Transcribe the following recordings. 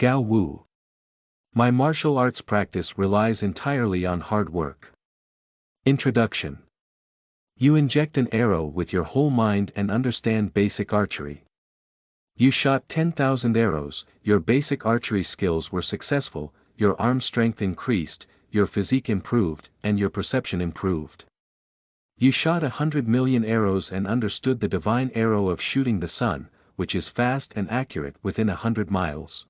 Gao Wu. My martial arts practice relies entirely on hard work. Introduction. You inject an arrow with your whole mind and understand basic archery. You shot 10,000 arrows, your basic archery skills were successful, your arm strength increased, your physique improved, and your perception improved. You shot 100 million arrows and understood the divine arrow of shooting the sun, which is fast and accurate within 100 miles.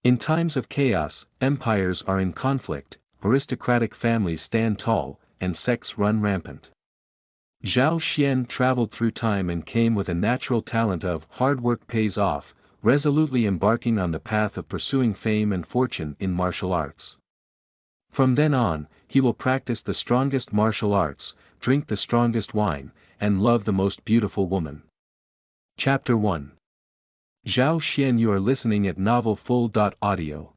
In times of chaos, empires are in conflict, aristocratic families stand tall, and sects run rampant. Zhao traveled through time and came with a natural talent of hard work pays off, resolutely embarking on the path of pursuing fame and fortune in martial arts. From then on, he will practice the strongest martial arts, drink the strongest wine, and love the most beautiful woman. Chapter 1. Zhao, you are listening at Novel Full.audio.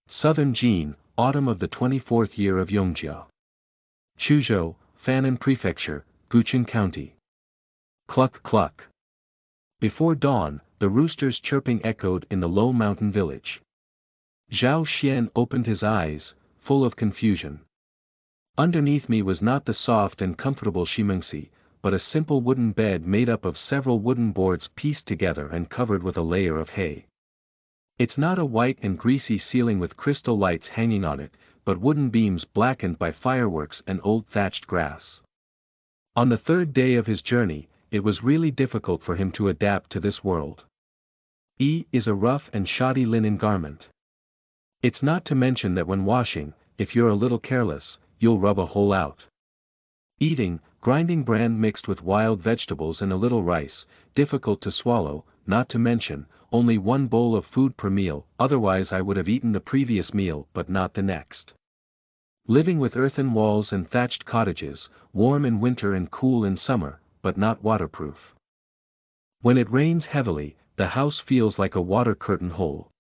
Southern Jin, autumn of the 24th year of Yongjia. Chuzhou, Fannan Prefecture, Gucheng County. Cluck cluck. Before dawn, the rooster's chirping echoed in the low mountain village. Zhao opened his eyes, full of confusion. Underneath me was not the soft and comfortable Shimengsi, but a simple wooden bed made up of several wooden boards pieced together and covered with a layer of hay. It's not a white and greasy ceiling with crystal lights hanging on it, but wooden beams blackened by fireworks and old thatched grass. On the third day of his journey, it was really difficult for him to adapt to this world. Is a rough and shoddy linen garment. It's not to mention that when washing, if you're a little careless, you'll rub a hole out. Eating, grinding bran mixed with wild vegetables and a little rice, difficult to swallow, not to mention, only one bowl of food per meal, otherwise I would have eaten the previous meal but not the next. Living with earthen walls and thatched cottages, warm in winter and cool in summer, but not waterproof. When it rains heavily, the house feels like a water curtain hole.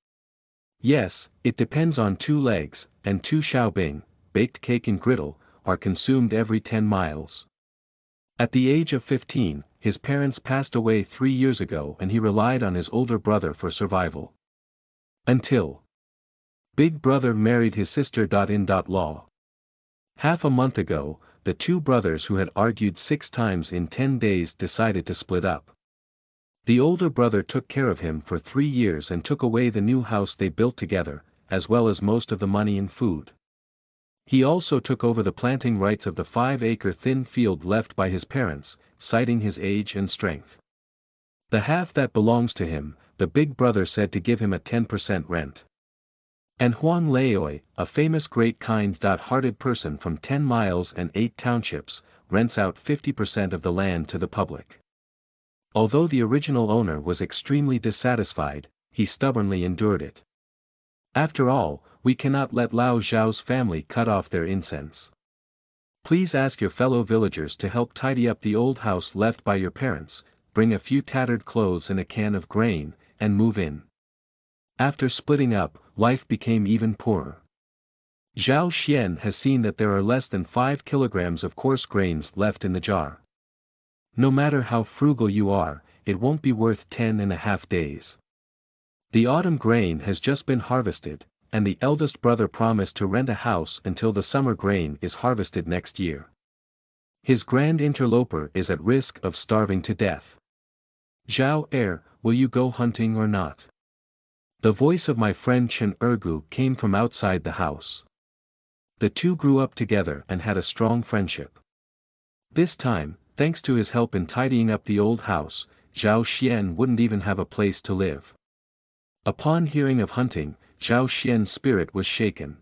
Yes, it depends on 2 legs, and 2 xiaobing, baked cake and griddle, are consumed every 10 miles. At the age of 15, his parents passed away 3 years ago and he relied on his older brother for survival. Until Big Brother married his sister. In law. Half a month ago, the 2 brothers who had argued 6 times in 10 days decided to split up. The older brother took care of him for 3 years and took away the new house they built together, as well as most of the money and food. He also took over the planting rights of the 5-acre thin field left by his parents, citing his age and strength. The half that belongs to him, the big brother said to give him a 10% rent. And Huang Leoi, a famous great kind-hearted person from 10 miles and 8 townships, rents out 50% of the land to the public. Although the original owner was extremely dissatisfied, he stubbornly endured it. After all, we cannot let Lao Zhao's family cut off their incense. Please ask your fellow villagers to help tidy up the old house left by your parents, bring a few tattered clothes and a can of grain, and move in. After splitting up, life became even poorer. Zhao has seen that there are less than 5 kilograms of coarse grains left in the jar. No matter how frugal you are, it won't be worth 10.5 days. The autumn grain has just been harvested, and the eldest brother promised to rent a house until the summer grain is harvested next year. His grand interloper is at risk of starving to death. Zhao, will you go hunting or not? The voice of my friend Chen Ergu came from outside the house. The 2 grew up together and had a strong friendship. This time, thanks to his help in tidying up the old house, Zhao wouldn't even have a place to live. Upon hearing of hunting, Zhao spirit was shaken.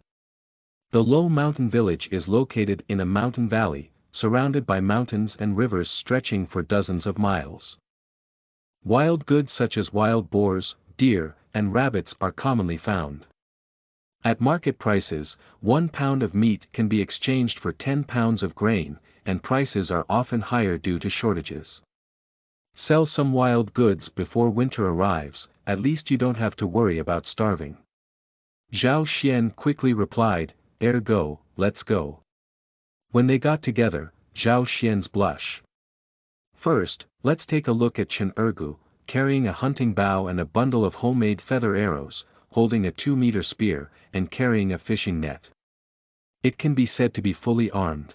The low mountain village is located in a mountain valley, surrounded by mountains and rivers stretching for dozens of miles. Wild goods such as wild boars, deer, and rabbits are commonly found. At market prices, 1 pound of meat can be exchanged for 10 pounds of grain, and prices are often higher due to shortages. Sell some wild goods before winter arrives, at least you don't have to worry about starving. Zhao quickly replied, go, let's go. When they got together, Zhao blush. First, let's take a look at Chen Ergu, carrying a hunting bow and a bundle of homemade feather arrows, holding a 2-meter spear, and carrying a fishing net. It can be said to be fully armed.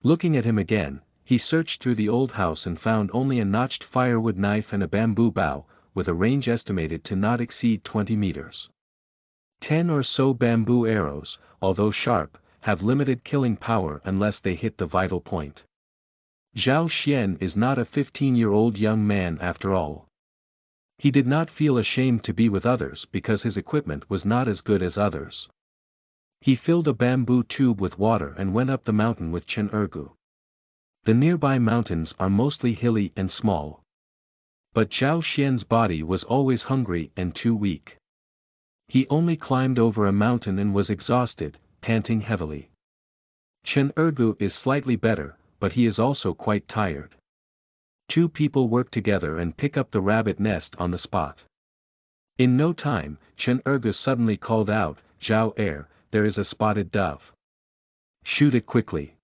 Looking at him again, he searched through the old house and found only a notched firewood knife and a bamboo bow, with a range estimated to not exceed 20 meters. 10 or so bamboo arrows, although sharp, have limited killing power unless they hit the vital point. Zhao Xian is not a 15-year-old young man after all. He did not feel ashamed to be with others because his equipment was not as good as others. He filled a bamboo tube with water and went up the mountain with Chen Ergu. The nearby mountains are mostly hilly and small. But Zhao Xian's body was always hungry and too weak. He only climbed over a mountain and was exhausted, panting heavily. Chen Ergu is slightly better, but he is also quite tired. 2 people work together and pick up the rabbit nest on the spot. In no time, Chen Ergu suddenly called out, "Zhao there is a spotted dove. Shoot it quickly."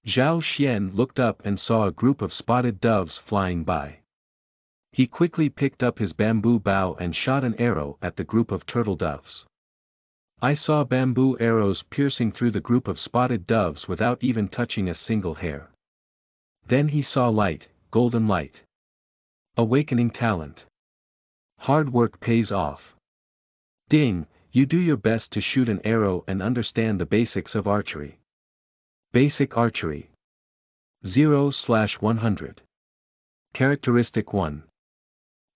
Zhao Xian looked up and saw a group of spotted doves flying by. He quickly picked up his bamboo bow and shot an arrow at the group of turtle doves. I saw bamboo arrows piercing through the group of spotted doves without even touching a single hair. Then he saw light, golden light. Awakening talent. Hard work pays off. Ding, you do your best to shoot an arrow and understand the basics of archery. Basic archery. 0/100. Characteristic 1.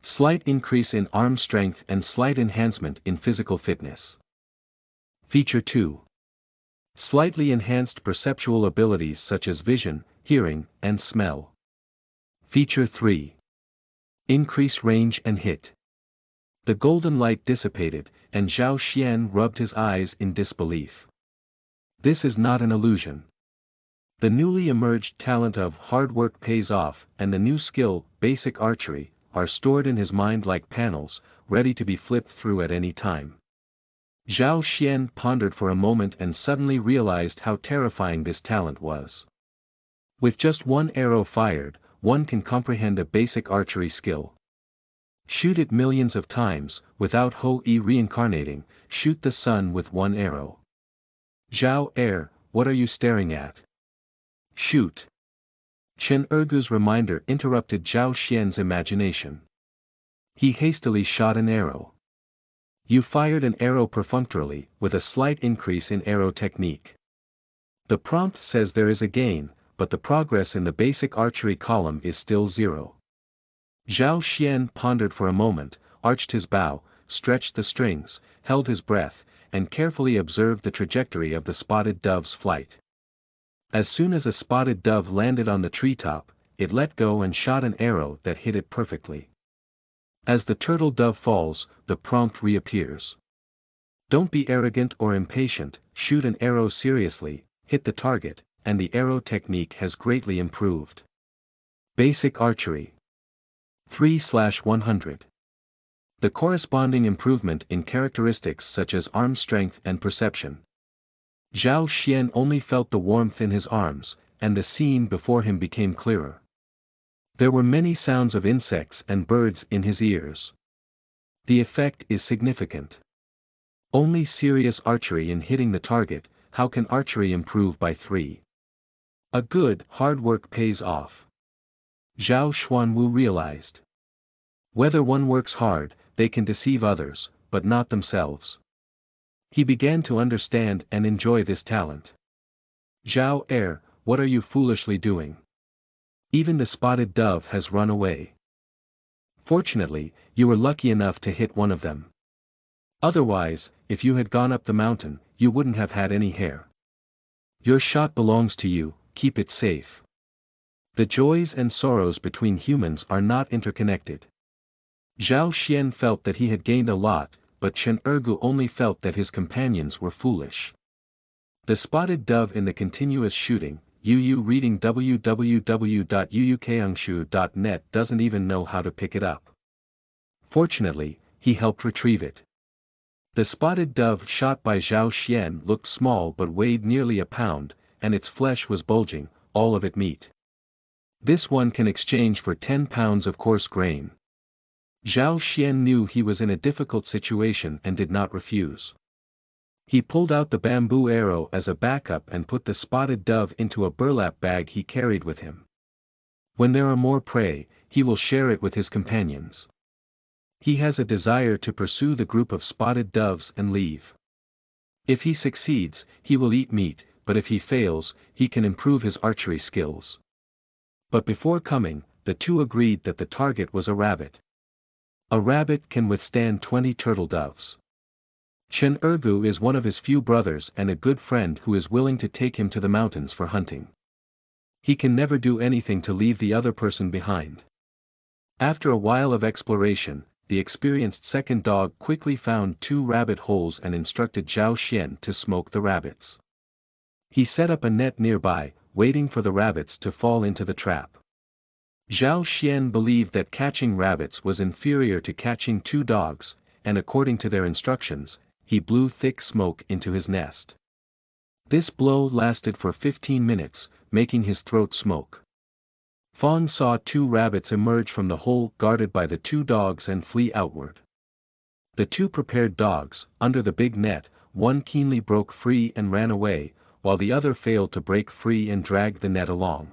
Slight increase in arm strength and slight enhancement in physical fitness. Feature 2. Slightly enhanced perceptual abilities such as vision, hearing, and smell. Feature 3. Increase range and hit. The golden light dissipated, and Zhao Xian rubbed his eyes in disbelief. This is not an illusion. The newly emerged talent of hard work pays off and the new skill, basic archery, are stored in his mind like panels, ready to be flipped through at any time. Zhao Xian pondered for a moment and suddenly realized how terrifying this talent was. With just 1 arrow fired, one can comprehend a basic archery skill. Shoot it millions of times, without Ho-E reincarnating, shoot the sun with 1 arrow. Zhao what are you staring at? Shoot. Chen Ergu's reminder interrupted Zhao Xian's imagination. He hastily shot an arrow. You fired an arrow perfunctorily, with a slight increase in arrow technique. The prompt says there is a gain, but the progress in the basic archery column is still 0. Zhao Xian pondered for a moment, arched his bow, stretched the strings, held his breath, and carefully observed the trajectory of the spotted dove's flight. As soon as a spotted dove landed on the treetop, it let go and shot an arrow that hit it perfectly. As the turtle dove falls, the prompt reappears. Don't be arrogant or impatient, shoot an arrow seriously, hit the target, and the arrow technique has greatly improved. Basic archery. 3/100. The corresponding improvement in characteristics such as arm strength and perception. Zhao Xian only felt the warmth in his arms, and the scene before him became clearer. There were many sounds of insects and birds in his ears. The effect is significant. Only serious archery in hitting the target, how can archery improve by 3? A good, hard work pays off. Zhao Xuan realized. Whether one works hard, they can deceive others, but not themselves. He began to understand and enjoy this talent. Zhao what are you foolishly doing? Even the spotted dove has run away. Fortunately, you were lucky enough to hit one of them. Otherwise, if you had gone up the mountain, you wouldn't have had any hair. Your shot belongs to you, keep it safe. The joys and sorrows between humans are not interconnected. Zhao Xian felt that he had gained a lot, but Chen Ergu only felt that his companions were foolish. The spotted dove in the continuous shooting, Yu reading www.yuukangshu.net doesn't even know how to pick it up. Fortunately, he helped retrieve it. The spotted dove shot by Zhao Xian looked small but weighed nearly a pound, and its flesh was bulging, all of it meat. This one can exchange for 10 pounds of coarse grain. Zhao Xian knew he was in a difficult situation and did not refuse. He pulled out the bamboo arrow as a backup and put the spotted dove into a burlap bag he carried with him. When there are more prey, he will share it with his companions. He has a desire to pursue the group of spotted doves and leave. If he succeeds, he will eat meat, but if he fails, he can improve his archery skills. But before coming, the two agreed that the target was a rabbit. A rabbit can withstand 20 turtle doves. Chen Ergu is one of his few brothers and a good friend who is willing to take him to the mountains for hunting. He can never do anything to leave the other person behind. After a while of exploration, the experienced second dog quickly found 2 rabbit holes and instructed Zhao Xian to smoke the rabbits. He set up a net nearby, waiting for the rabbits to fall into the trap. Zhao Xian believed that catching rabbits was inferior to catching 2 dogs, and according to their instructions, he blew thick smoke into his nest. This blow lasted for 15 minutes, making his throat smoke. Fong saw 2 rabbits emerge from the hole guarded by the 2 dogs and flee outward. The 2 prepared dogs, under the big net, one keenly broke free and ran away, while the other failed to break free and dragged the net along.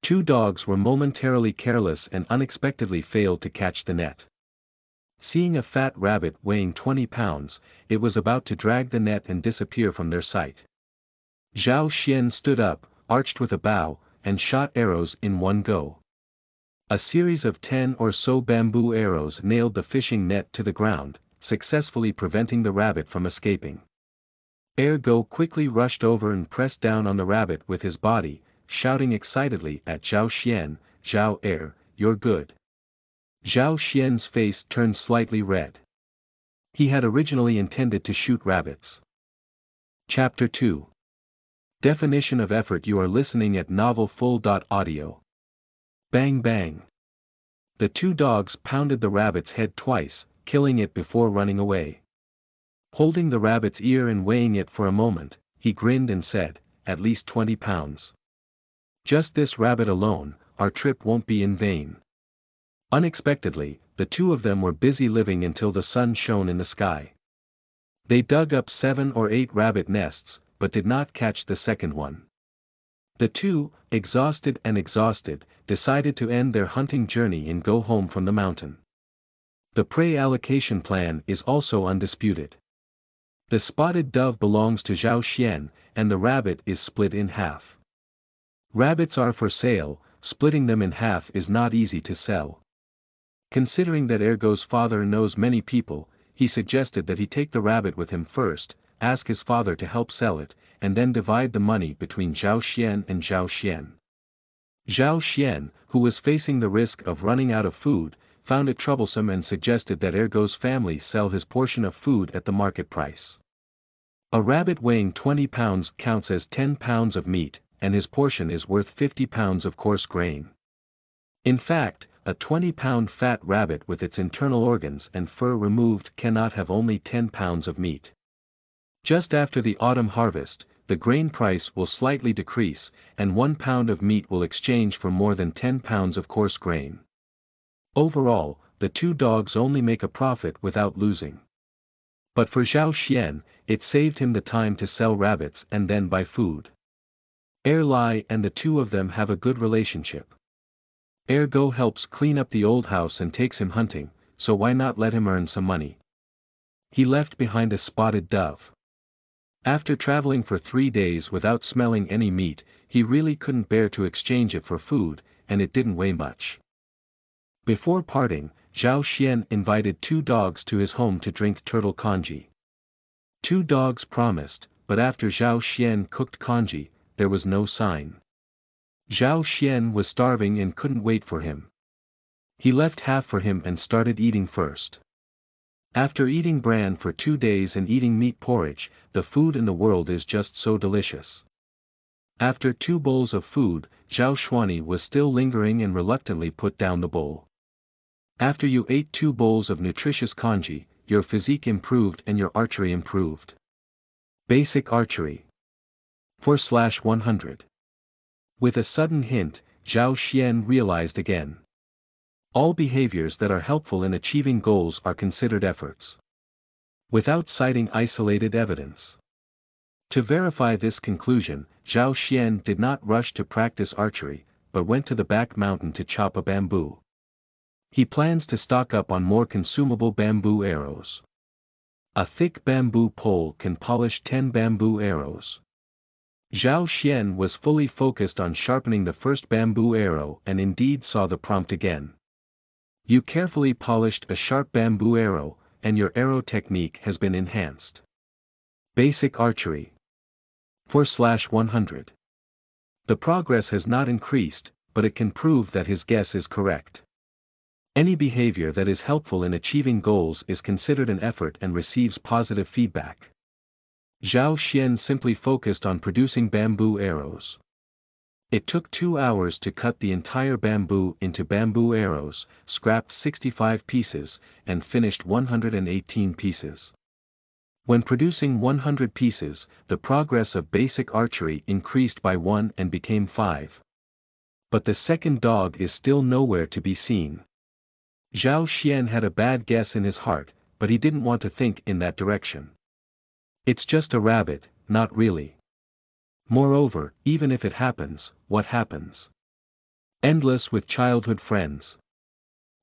2 dogs were momentarily careless and unexpectedly failed to catch the net. Seeing a fat rabbit weighing 20 pounds, it was about to drag the net and disappear from their sight. Zhao Xian stood up, arched with a bow, and shot arrows in one go. A series of 10 or so bamboo arrows nailed the fishing net to the ground, successfully preventing the rabbit from escaping. Ergo quickly rushed over and pressed down on the rabbit with his body, shouting excitedly at Zhao Xian, "Zhao, you're good." Zhao Xian's face turned slightly red. He had originally intended to shoot rabbits. Chapter 2. Definition of effort. You are listening at novelfull.audio. Bang bang. The 2 dogs pounded the rabbit's head twice, killing it before running away. Holding the rabbit's ear and weighing it for a moment, he grinned and said, "At least 20 pounds. Just this rabbit alone, our trip won't be in vain." Unexpectedly, the 2 of them were busy living until the sun shone in the sky. They dug up 7 or 8 rabbit nests, but did not catch the second one. The 2, exhausted, decided to end their hunting journey and go home from the mountain. The prey allocation plan is also undisputed. The spotted dove belongs to Zhao Xian, and the rabbit is split in half. Rabbits are for sale, splitting them in half is not easy to sell. Considering that Ergo's father knows many people, he suggested that he take the rabbit with him first, ask his father to help sell it, and then divide the money between Zhao Xian and Zhao Xian. Zhao Xian, who was facing the risk of running out of food, found it troublesome and suggested that Ergo's family sell his portion of food at the market price. A rabbit weighing 20 pounds counts as 10 pounds of meat, and his portion is worth 50 pounds of coarse grain. In fact, a 20-pound fat rabbit with its internal organs and fur removed cannot have only 10 pounds of meat. Just after the autumn harvest, the grain price will slightly decrease, and 1 pound of meat will exchange for more than 10 pounds of coarse grain. Overall, the 2 dogs only make a profit without losing. But for Zhao Xian, it saved him the time to sell rabbits and then buy food. Lai and the 2 of them have a good relationship. Ergo helps clean up the old house and takes him hunting, so why not let him earn some money? He left behind a spotted dove. After traveling for 3 days without smelling any meat, he really couldn't bear to exchange it for food, and it didn't weigh much. Before parting, Zhao Xian invited 2 dogs to his home to drink turtle congee. 2 dogs promised, but after Zhao Xian cooked congee, there was no sign. Zhao Xian was starving and couldn't wait for him. He left half for him and started eating first. After eating bran for 2 days and eating meat porridge, the food in the world is just so delicious. After 2 bowls of food, Zhao Xuani was still lingering and reluctantly put down the bowl. After you ate 2 bowls of nutritious congee, your physique improved and your archery improved. Basic archery. 4/100. With a sudden hint, Zhao Xian realized again. All behaviors that are helpful in achieving goals are considered efforts. Without citing isolated evidence. To verify this conclusion, Zhao Xian did not rush to practice archery, but went to the back mountain to chop a bamboo. He plans to stock up on more consumable bamboo arrows. A thick bamboo pole can polish 10 bamboo arrows. Zhao Xian was fully focused on sharpening the first bamboo arrow and indeed saw the prompt again. You carefully polished a sharp bamboo arrow, and your arrow technique has been enhanced. Basic archery. 4/100. The progress has not increased, but it can prove that his guess is correct. Any behavior that is helpful in achieving goals is considered an effort and receives positive feedback. Zhao Xian simply focused on producing bamboo arrows. It took 2 hours to cut the entire bamboo into bamboo arrows, scrapped 65 pieces, and finished 118 pieces. When producing 100 pieces, the progress of basic archery increased by 1 and became 5. But the second dog is still nowhere to be seen. Zhao Xian had a bad guess in his heart, but he didn't want to think in that direction. It's just a rabbit, not really. Moreover, even if it happens, what happens? Endless with childhood friends.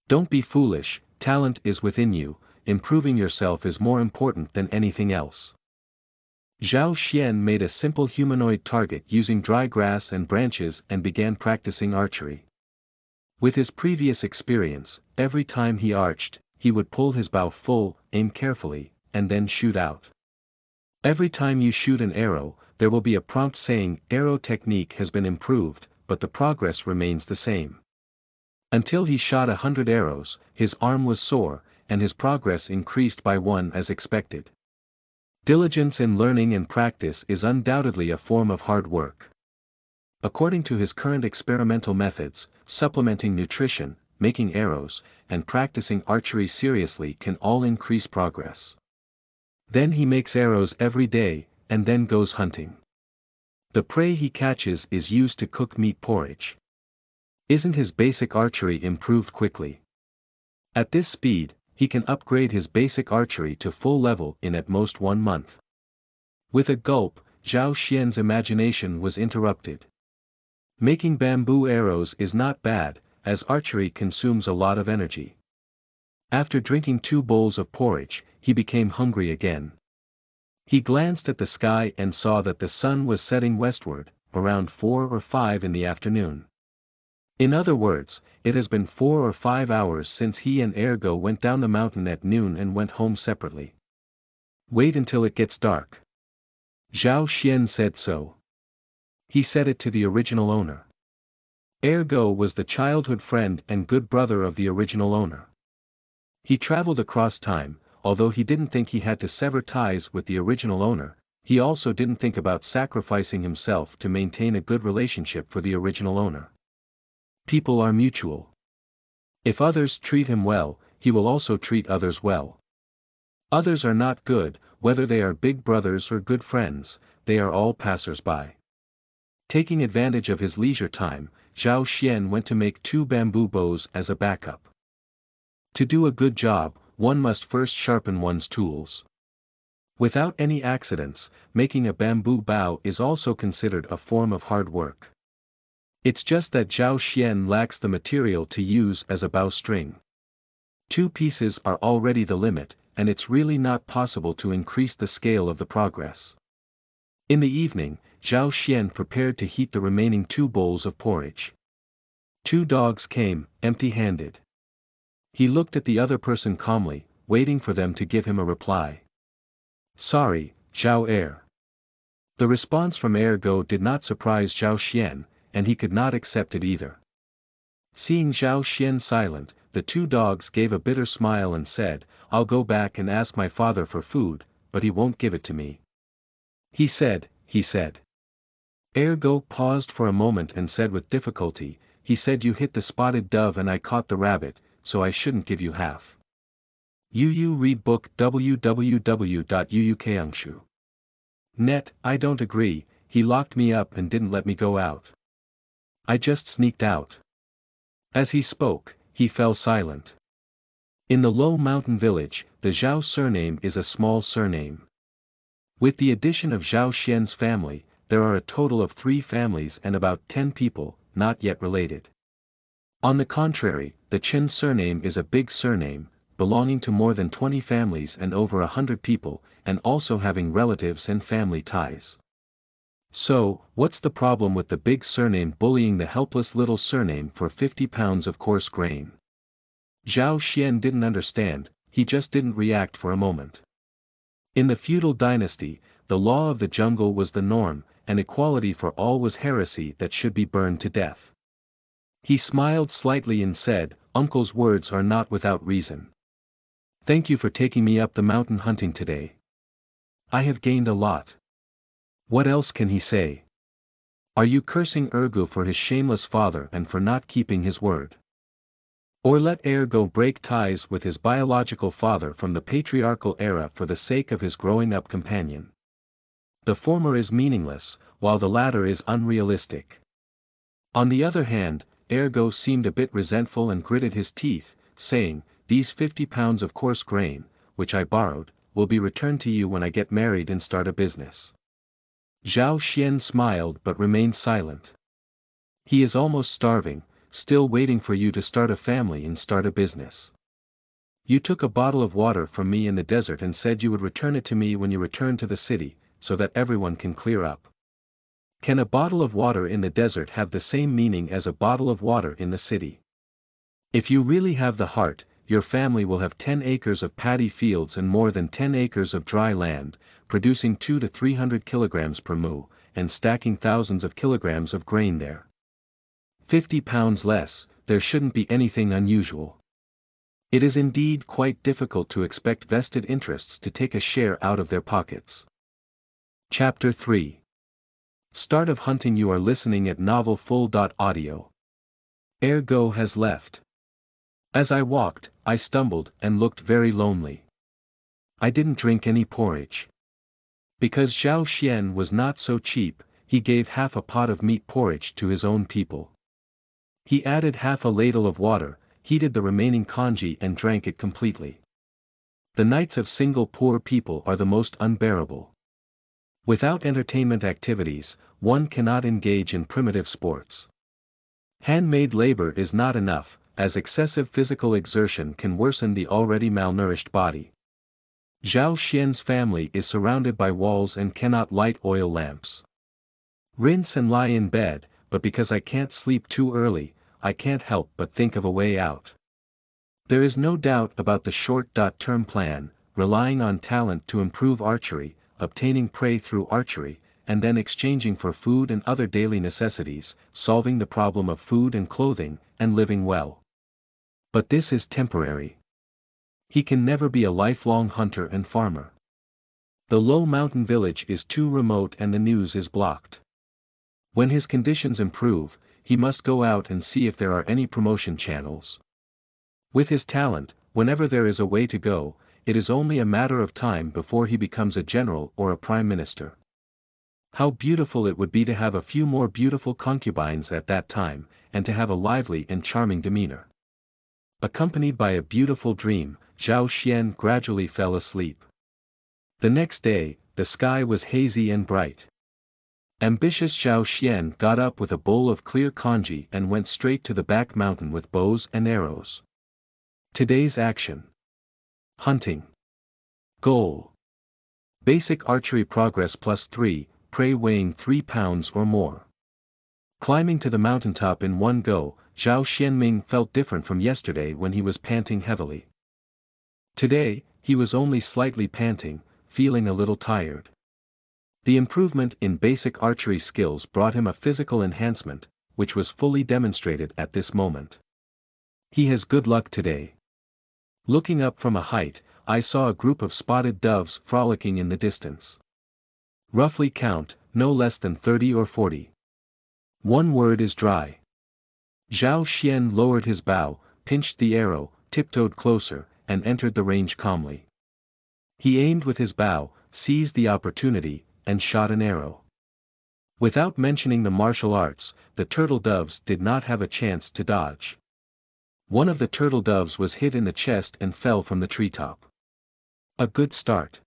Don't be foolish, talent is within you, improving yourself is more important than anything else. Zhao Xian made a simple humanoid target using dry grass and branches and began practicing archery. With his previous experience, every time he arched, he would pull his bow full, aim carefully, and then shoot out. Every time you shoot an arrow, there will be a prompt saying, arrow technique has been improved, but the progress remains the same. Until he shot 100 arrows, his arm was sore, and his progress increased by 1 as expected. Diligence in learning and practice is undoubtedly a form of hard work. According to his current experimental methods, supplementing nutrition, making arrows, and practicing archery seriously can all increase progress. Then he makes arrows every day, and then goes hunting. The prey he catches is used to cook meat porridge. Isn't his basic archery improved quickly? At this speed, he can upgrade his basic archery to full level in at most 1 month. With a gulp, Zhao Xian's imagination was interrupted. Making bamboo arrows is not bad, as archery consumes a lot of energy. After drinking 2 bowls of porridge, he became hungry again. He glanced at the sky and saw that the sun was setting westward, around 4 or 5 in the afternoon. In other words, it has been 4 or 5 hours since he and Ergo went down the mountain at noon and went home separately. Wait until it gets dark. Zhao Xian said so. He said it to the original owner. Ergo was the childhood friend and good brother of the original owner. He traveled across time, although he didn't think he had to sever ties with the original owner, he also didn't think about sacrificing himself to maintain a good relationship for the original owner. People are mutual. If others treat him well, he will also treat others well. Others are not good, whether they are big brothers or good friends, they are all passers-by. Taking advantage of his leisure time, Zhao Xian went to make 2 bamboo bows as a backup. To do a good job, one must first sharpen one's tools. Without any accidents, making a bamboo bow is also considered a form of hard work. It's just that Zhao Xian lacks the material to use as a bowstring. 2 pieces are already the limit, and it's really not possible to increase the scale of the progress. In the evening, Zhao Xian prepared to heat the remaining 2 bowls of porridge. 2 dogs came, empty-handed. He looked at the other person calmly, waiting for them to give him a reply. Sorry, Zhao Er. The response from Ergo did not surprise Zhao Xian, and he could not accept it either. Seeing Zhao Xian silent, the 2 dogs gave a bitter smile and said, I'll go back and ask my father for food, but he won't give it to me. He said. Ergo paused for a moment and said with difficulty, he said you hit the spotted dove and I caught the rabbit, so I shouldn't give you half. You read book www.uukangshu.net. I don't agree, he locked me up and didn't let me go out. I just sneaked out. As he spoke, he fell silent. In the low mountain village, the Zhao surname is a small surname. With the addition of Zhao Xian's family, there are a total of 3 families and about 10 people, not yet related. On the contrary, the Chen surname is a big surname, belonging to more than 20 families and over 100 people, and also having relatives and family ties. So, what's the problem with the big surname bullying the helpless little surname for 50 pounds of coarse grain? Zhao Xian didn't understand, he just didn't react for a moment. In the feudal dynasty, the law of the jungle was the norm, and equality for all was heresy that should be burned to death. He smiled slightly and said, "Uncle's words are not without reason. Thank you for taking me up the mountain hunting today. I have gained a lot." What else can he say? Are you cursing Ergo for his shameless father and for not keeping his word? Or let Ergo break ties with his biological father from the patriarchal era for the sake of his growing-up companion? The former is meaningless, while the latter is unrealistic. On the other hand, Ergo seemed a bit resentful and gritted his teeth, saying, "These 50 pounds of coarse grain, which I borrowed, will be returned to you when I get married and start a business." Zhao Xian smiled but remained silent. He is almost starving, still waiting for you to start a family and start a business. You took a bottle of water from me in the desert and said you would return it to me when you return to the city, so that everyone can clear up. Can a bottle of water in the desert have the same meaning as a bottle of water in the city? If you really have the heart, your family will have 10 acres of paddy fields and more than 10 acres of dry land, producing 200 to 300 kilograms per mu, and stacking thousands of kilograms of grain there. 50 pounds less, there shouldn't be anything unusual. It is indeed quite difficult to expect vested interests to take a share out of their pockets. Chapter 3. Start of hunting. You are listening at novelfull.audio. Ergo has left. As I walked, I stumbled and looked very lonely. I didn't drink any porridge. Because Zhao Xian was not so cheap, he gave half a pot of meat porridge to his own people. He added half a ladle of water, heated the remaining congee and drank it completely. The nights of single poor people are the most unbearable. Without entertainment activities, one cannot engage in primitive sports. Handmade labor is not enough, as excessive physical exertion can worsen the already malnourished body. Zhao Xian's family is surrounded by walls and cannot light oil lamps. Rinse and lie in bed, but because I can't sleep too early, I can't help but think of a way out. There is no doubt about the short-term plan, relying on talent to improve archery, obtaining prey through archery, and then exchanging for food and other daily necessities, solving the problem of food and clothing, and living well. But this is temporary. He can never be a lifelong hunter and farmer. The low mountain village is too remote and the news is blocked. When his conditions improve, he must go out and see if there are any promotion channels. With his talent, whenever there is a way to go, it is only a matter of time before he becomes a general or a prime minister. How beautiful it would be to have a few more beautiful concubines at that time, and to have a lively and charming demeanor. Accompanied by a beautiful dream, Zhao Xian gradually fell asleep. The next day, the sky was hazy and bright. Ambitious Zhao Xian got up with a bowl of clear congee and went straight to the back mountain with bows and arrows. Today's action. Hunting. Goal. Basic archery progress +3, prey weighing 3 pounds or more. Climbing to the mountaintop in one go, Zhao Xianming felt different from yesterday when he was panting heavily. Today, he was only slightly panting, feeling a little tired. The improvement in basic archery skills brought him a physical enhancement, which was fully demonstrated at this moment. He has good luck today. Looking up from a height, I saw a group of spotted doves frolicking in the distance. Roughly count, no less than 30 or 40. One word is dry. Zhao Xian lowered his bow, pinched the arrow, tiptoed closer, and entered the range calmly. He aimed with his bow, seized the opportunity, and shot an arrow. Without mentioning the martial arts, the turtle doves did not have a chance to dodge. One of the turtle doves was hit in the chest and fell from the treetop. A good start.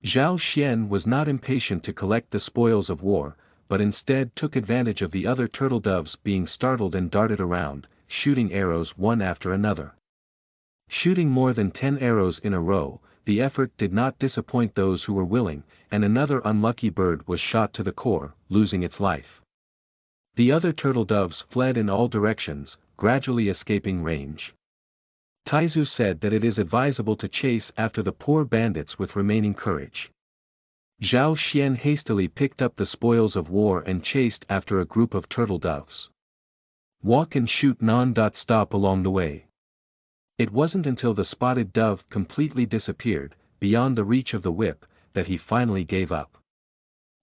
Zhao Xian was not impatient to collect the spoils of war, but instead took advantage of the other turtle doves being startled and darted around, shooting arrows one after another. Shooting more than 10 arrows in a row, the effort did not disappoint those who were willing, and another unlucky bird was shot to the core, losing its life. The other turtle doves fled in all directions, gradually escaping range. Taizu said that it is advisable to chase after the poor bandits with remaining courage. Zhao Xian hastily picked up the spoils of war and chased after a group of turtle doves. Walk and shoot non-stop along the way. It wasn't until the spotted dove completely disappeared, beyond the reach of the whip, that he finally gave up.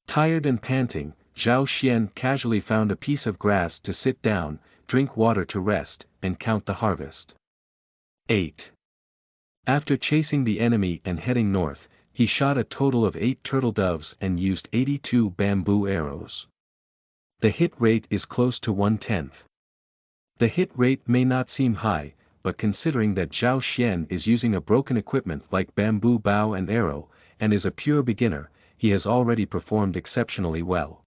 Tired and panting, Zhao Xian casually found a piece of grass to sit down, drink water to rest, and count the harvest. 8. After chasing the enemy and heading north, he shot a total of 8 turtle doves and used 82 bamboo arrows. The hit rate is close to 1/10. The hit rate may not seem high, but considering that Zhao Xian is using a broken equipment like bamboo bow and arrow, and is a pure beginner, he has already performed exceptionally well.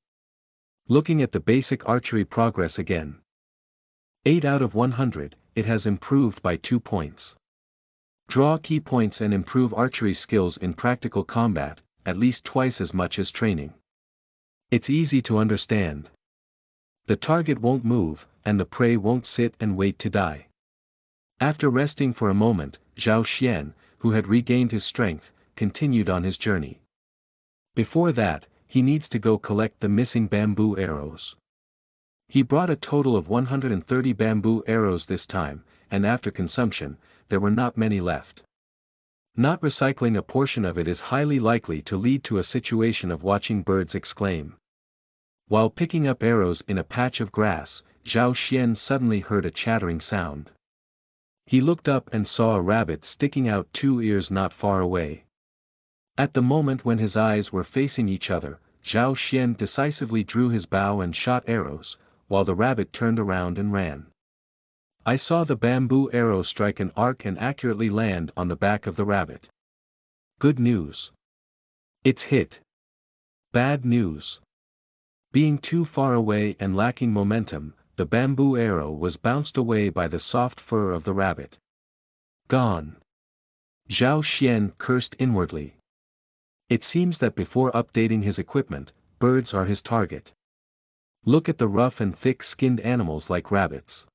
Looking at the basic archery progress again. 8 out of 100, it has improved by 2 points. Draw key points and improve archery skills in practical combat, at least twice as much as training. It's easy to understand. The target won't move, and the prey won't sit and wait to die. After resting for a moment, Zhao Xian, who had regained his strength, continued on his journey. Before that, he needs to go collect the missing bamboo arrows. He brought a total of 130 bamboo arrows this time, and after consumption, there were not many left. Not recycling a portion of it is highly likely to lead to a situation of watching birds exclaim. While picking up arrows in a patch of grass, Zhao Xian suddenly heard a chattering sound. He looked up and saw a rabbit sticking out 2 ears not far away. At the moment when his eyes were facing each other, Zhao Xian decisively drew his bow and shot arrows, while the rabbit turned around and ran. I saw the bamboo arrow strike an arc and accurately land on the back of the rabbit. Good news. It's hit. Bad news. Being too far away and lacking momentum, the bamboo arrow was bounced away by the soft fur of the rabbit. Gone. Zhao Xian cursed inwardly. It seems that before updating his equipment, birds are his target. Look at the rough and thick-skinned animals like rabbits.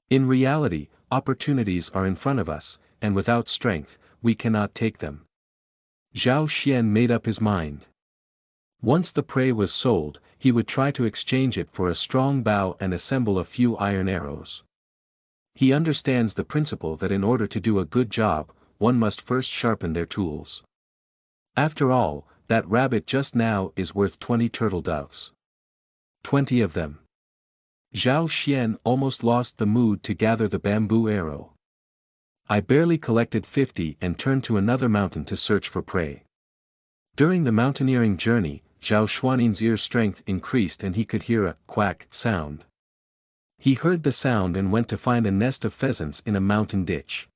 In reality, opportunities are in front of us, and without strength, we cannot take them. Zhao Xian made up his mind. Once the prey was sold, he would try to exchange it for a strong bow and assemble a few iron arrows. He understands the principle that in order to do a good job, one must first sharpen their tools. After all, that rabbit just now is worth 20 turtle doves. 20 of them. Zhao Xian almost lost the mood to gather the bamboo arrow. I barely collected 50 and turned to another mountain to search for prey. During the mountaineering journey, Zhao Xuanin's ear strength increased and he could hear a quack sound. He heard the sound and went to find a nest of pheasants in a mountain ditch.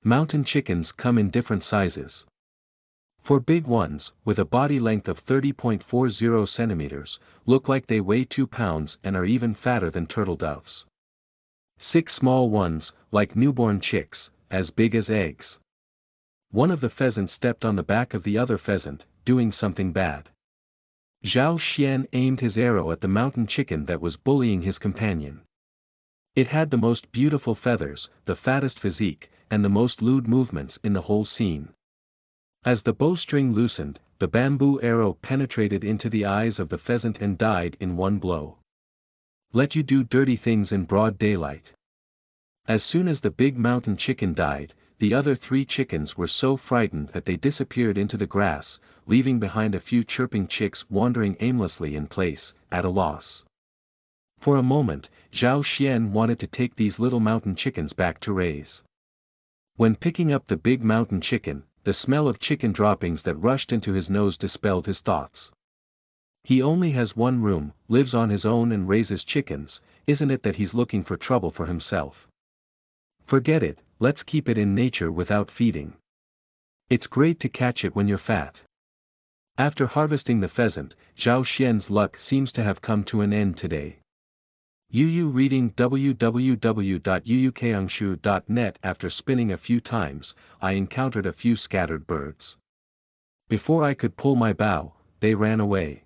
Mountain chickens come in different sizes. For big ones, with a body length of 30.40 centimeters, look like they weigh 2 pounds and are even fatter than turtle doves. 6 small ones, like newborn chicks, as big as eggs. One of the pheasants stepped on the back of the other pheasant, doing something bad. Zhao Xian aimed his arrow at the mountain chicken that was bullying his companion. It had the most beautiful feathers, the fattest physique, and the most lewd movements in the whole scene. As the bowstring loosened, the bamboo arrow penetrated into the eyes of the pheasant and died in one blow. Let you do dirty things in broad daylight. As soon as the big mountain chicken died, the other 3 chickens were so frightened that they disappeared into the grass, leaving behind a few chirping chicks wandering aimlessly in place, at a loss. For a moment, Zhao Xian wanted to take these little mountain chickens back to raise. When picking up the big mountain chicken, the smell of chicken droppings that rushed into his nose dispelled his thoughts. He only has one room, lives on his own and raises chickens, isn't it that he's looking for trouble for himself? Forget it, let's keep it in nature without feeding. It's great to catch it when you're fat. After harvesting the pheasant, Zhao Xian's luck seems to have come to an end today. Yu reading www.yuukangshu.net. After spinning a few times, I encountered a few scattered birds. Before I could pull my bow, they ran away.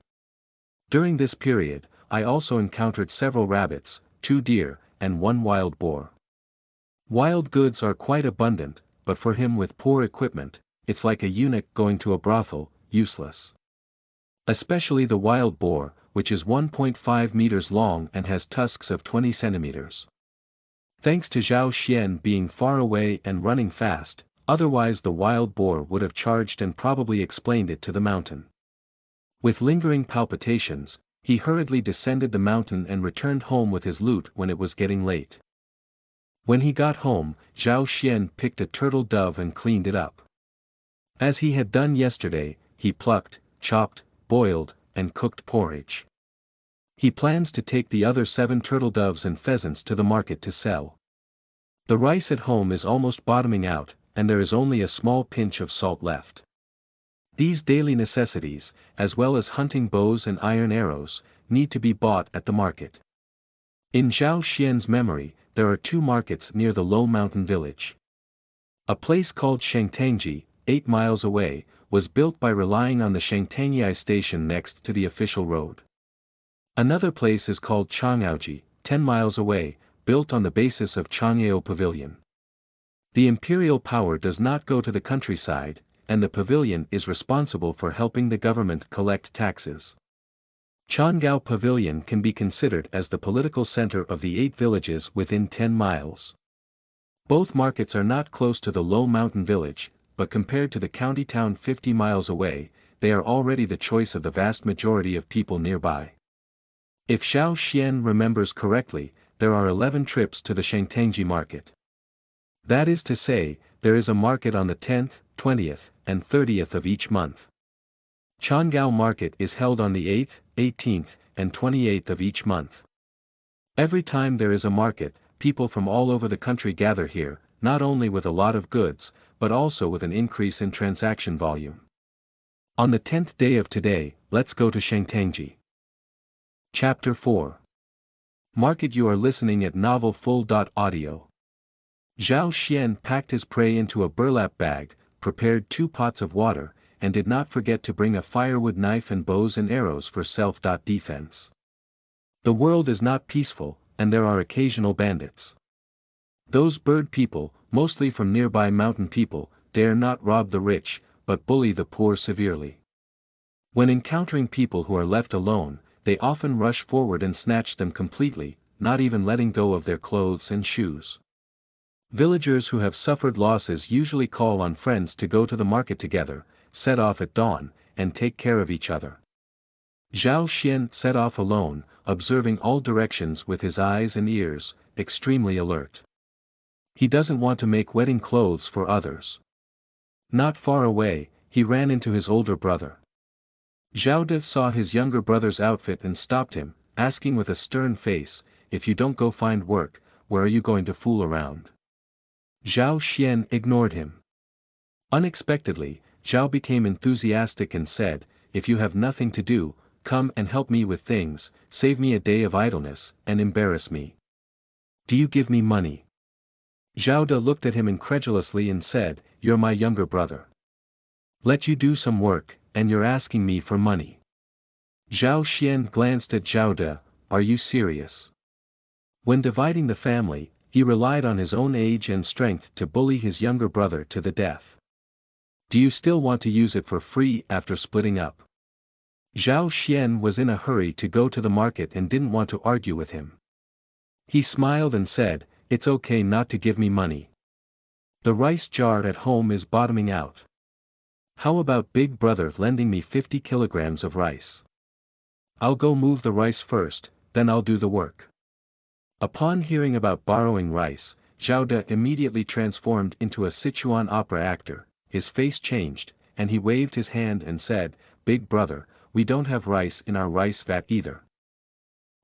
During this period, I also encountered several rabbits, 2 deer, and 1 wild boar. Wild goods are quite abundant, but for him with poor equipment, it's like a eunuch going to a brothel, useless. Especially the wild boar, which is 1.5 meters long and has tusks of 20 centimeters. Thanks to Zhao Xian being far away and running fast, otherwise the wild boar would have charged and probably explained it to the mountain. With lingering palpitations, he hurriedly descended the mountain and returned home with his loot when it was getting late. When he got home, Zhao Xian picked a turtle dove and cleaned it up. As he had done yesterday, he plucked, chopped, boiled, and cooked porridge. He plans to take the other 7 turtle doves and pheasants to the market to sell. The rice at home is almost bottoming out, and there is only a small pinch of salt left. These daily necessities, as well as hunting bows and iron arrows, need to be bought at the market. In Zhao Xian's memory, there are 2 markets near the low mountain village. A place called Shangtangji, 8 miles away, was built by relying on the Shangtangyai station next to the official road. Another place is called Chang'aoji, 10 miles away, built on the basis of Changyao Pavilion. The imperial power does not go to the countryside, and the pavilion is responsible for helping the government collect taxes. Changyao Pavilion can be considered as the political center of the 8 villages within 10 miles. Both markets are not close to the low mountain village, but compared to the county town 50 miles away, they are already the choice of the vast majority of people nearby. If Zhao Xian remembers correctly, there are 11 trips to the Shangtangji market. That is to say, there is a market on the 10th, 20th, and 30th of each month. Changyao market is held on the 8th, 18th, and 28th of each month. Every time there is a market, people from all over the country gather here, not only with a lot of goods, but also with an increase in transaction volume. On the 10th day of today, let's go to Shangtangji. Chapter 4. Market. You are listening at novelfull.audio. Zhao Xian packed his prey into a burlap bag, prepared 2 pots of water, and did not forget to bring a firewood knife and bows and arrows for self-defense. The world is not peaceful, and there are occasional bandits. Those bird people, mostly from nearby mountain people, dare not rob the rich, but bully the poor severely. When encountering people who are left alone, they often rush forward and snatch them completely, not even letting go of their clothes and shoes. Villagers who have suffered losses usually call on friends to go to the market together, set off at dawn, and take care of each other. Zhao Xian set off alone, observing all directions with his eyes and ears, extremely alert. He doesn't want to make wedding clothes for others. Not far away, he ran into his older brother. Zhao De saw his younger brother's outfit and stopped him, asking with a stern face, "If you don't go find work, where are you going to fool around?" Zhao Xian ignored him. Unexpectedly, Zhao became enthusiastic and said, "If you have nothing to do, come and help me with things, save me a day of idleness, and embarrass me. Do you give me money?" Zhao De looked at him incredulously and said, "You're my younger brother. Let you do some work, and you're asking me for money." Zhao Xian glanced at Zhao De, "Are you serious?" When dividing the family, he relied on his own age and strength to bully his younger brother to the death. Do you still want to use it for free after splitting up? Zhao Xian was in a hurry to go to the market and didn't want to argue with him. He smiled and said, "It's okay not to give me money. The rice jar at home is bottoming out. How about Big Brother lending me 50 kilograms of rice? I'll go move the rice first, then I'll do the work." Upon hearing about borrowing rice, Zhao De immediately transformed into a Sichuan opera actor. His face changed, and he waved his hand and said, "Big Brother, we don't have rice in our rice vat either.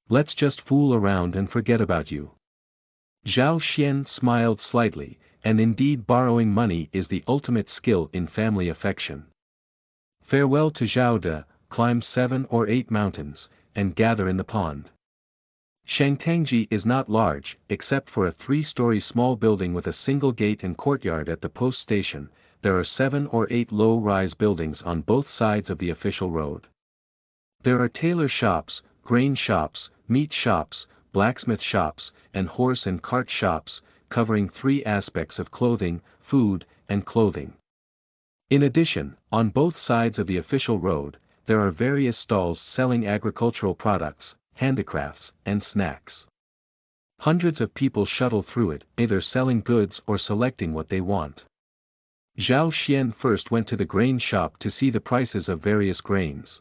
Let's just fool around and forget about you." Zhao Xian smiled slightly, and indeed borrowing money is the ultimate skill in family affection. Farewell to Zhao De, climb 7 or 8 mountains, and gather in the pond. Shangtangji is not large, except for a 3-story small building with a single gate and courtyard at the post station. There are 7 or 8 low-rise buildings on both sides of the official road. There are tailor shops, grain shops, meat shops, blacksmith shops, and horse and cart shops, covering 3 aspects of clothing, food, and clothing. In addition, on both sides of the official road, there are various stalls selling agricultural products, handicrafts, and snacks. Hundreds of people shuttle through it, either selling goods or selecting what they want. Zhao Xian first went to the grain shop to see the prices of various grains.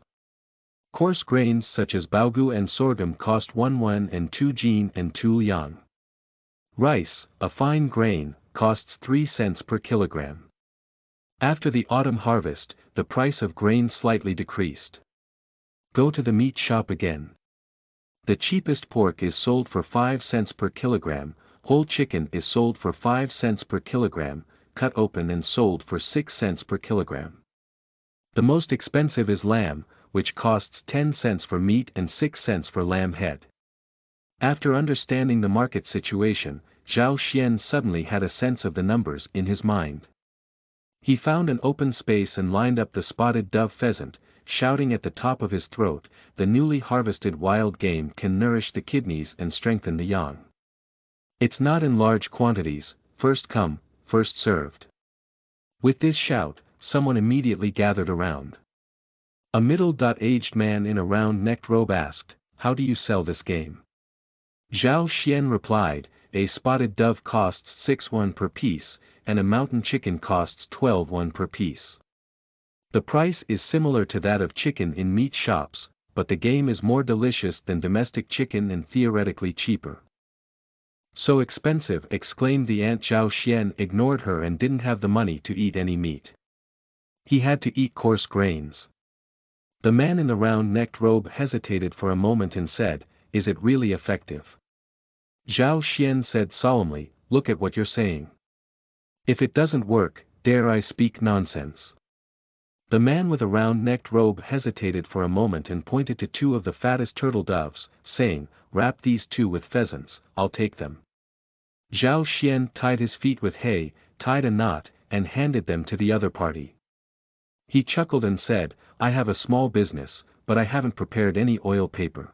Coarse grains such as baogu and sorghum cost 1 yuan and 2 jin and 2 liang. Rice, a fine grain, costs 3 cents per kilogram. After the autumn harvest, the price of grain slightly decreased. Go to the meat shop again. The cheapest pork is sold for 5 cents per kilogram, whole chicken is sold for 5 cents per kilogram, cut open and sold for 6 cents per kilogram. The most expensive is lamb, which costs 10 cents for meat and 6 cents for lamb head. After understanding the market situation, Zhao Xian suddenly had a sense of the numbers in his mind. He found an open space and lined up the spotted dove pheasant, shouting at the top of his throat, the newly harvested wild game can nourish the kidneys and strengthen the yang. It's not in large quantities, first come, first served. With this shout, someone immediately gathered around. A middle-aged man in a round-necked robe asked, "How do you sell this game?" Zhao Xian replied, "A spotted dove costs 6 yuan per piece, and a mountain chicken costs 12 yuan per piece. The price is similar to that of chicken in meat shops, but the game is more delicious than domestic chicken and theoretically cheaper." "So expensive," exclaimed the ant. Zhao Xian ignored her and didn't have the money to eat any meat. He had to eat coarse grains. The man in the round-necked robe hesitated for a moment and said, "Is it really effective?" Zhao Xian said solemnly, "Look at what you're saying. If it doesn't work, dare I speak nonsense?" The man with a round-necked robe hesitated for a moment and pointed to 2 of the fattest turtle doves, saying, "Wrap these 2 with pheasants, I'll take them." Zhao Xian tied his feet with hay, tied a knot, and handed them to the other party. He chuckled and said, "I have a small business, but I haven't prepared any oil paper.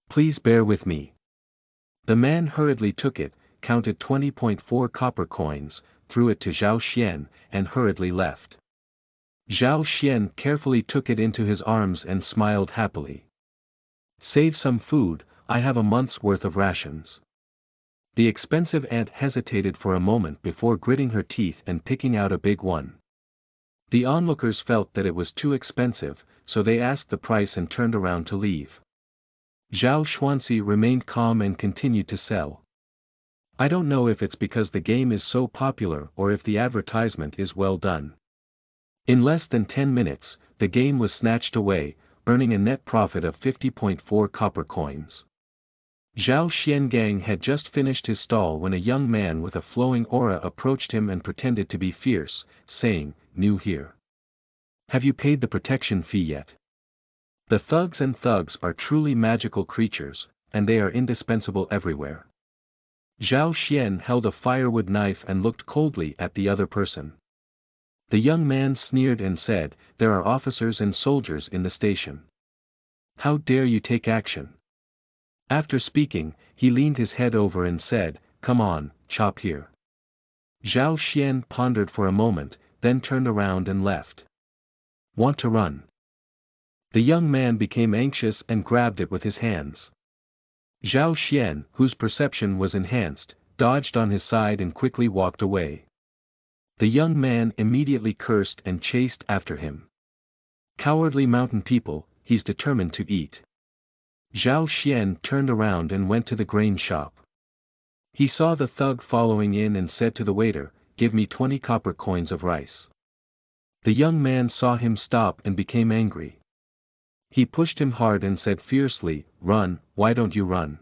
Please bear with me." The man hurriedly took it, counted 20.4 copper coins, threw it to Zhao Xian, and hurriedly left. Zhao Xian carefully took it into his arms and smiled happily. "Save some food, I have a month's worth of rations." The expensive ant hesitated for a moment before gritting her teeth and picking out a big one. The onlookers felt that it was too expensive, so they asked the price and turned around to leave. Zhao Xuanxi remained calm and continued to sell. "I don't know if it's because the game is so popular or if the advertisement is well done." In less than 10 minutes, the game was snatched away, earning a net profit of 50.4 copper coins. Zhao Xiangang had just finished his stall when a young man with a flowing aura approached him and pretended to be fierce, saying, "New here. Have you paid the protection fee yet?" The thugs are truly magical creatures, and they are indispensable everywhere. Zhao Xian held a firewood knife and looked coldly at the other person. The young man sneered and said, "There are officers and soldiers in the station. How dare you take action?" After speaking, he leaned his head over and said, "Come on, chop here." Zhao Xian pondered for a moment, then turned around and left. "Want to run?" The young man became anxious and grabbed it with his hands. Zhao Xian, whose perception was enhanced, dodged on his side and quickly walked away. The young man immediately cursed and chased after him. "Cowardly mountain people, he's determined to eat." Zhao Xian turned around and went to the grain shop. He saw the thug following in and said to the waiter, "Give me 20 copper coins of rice." The young man saw him stop and became angry. He pushed him hard and said fiercely, "Run, why don't you run?"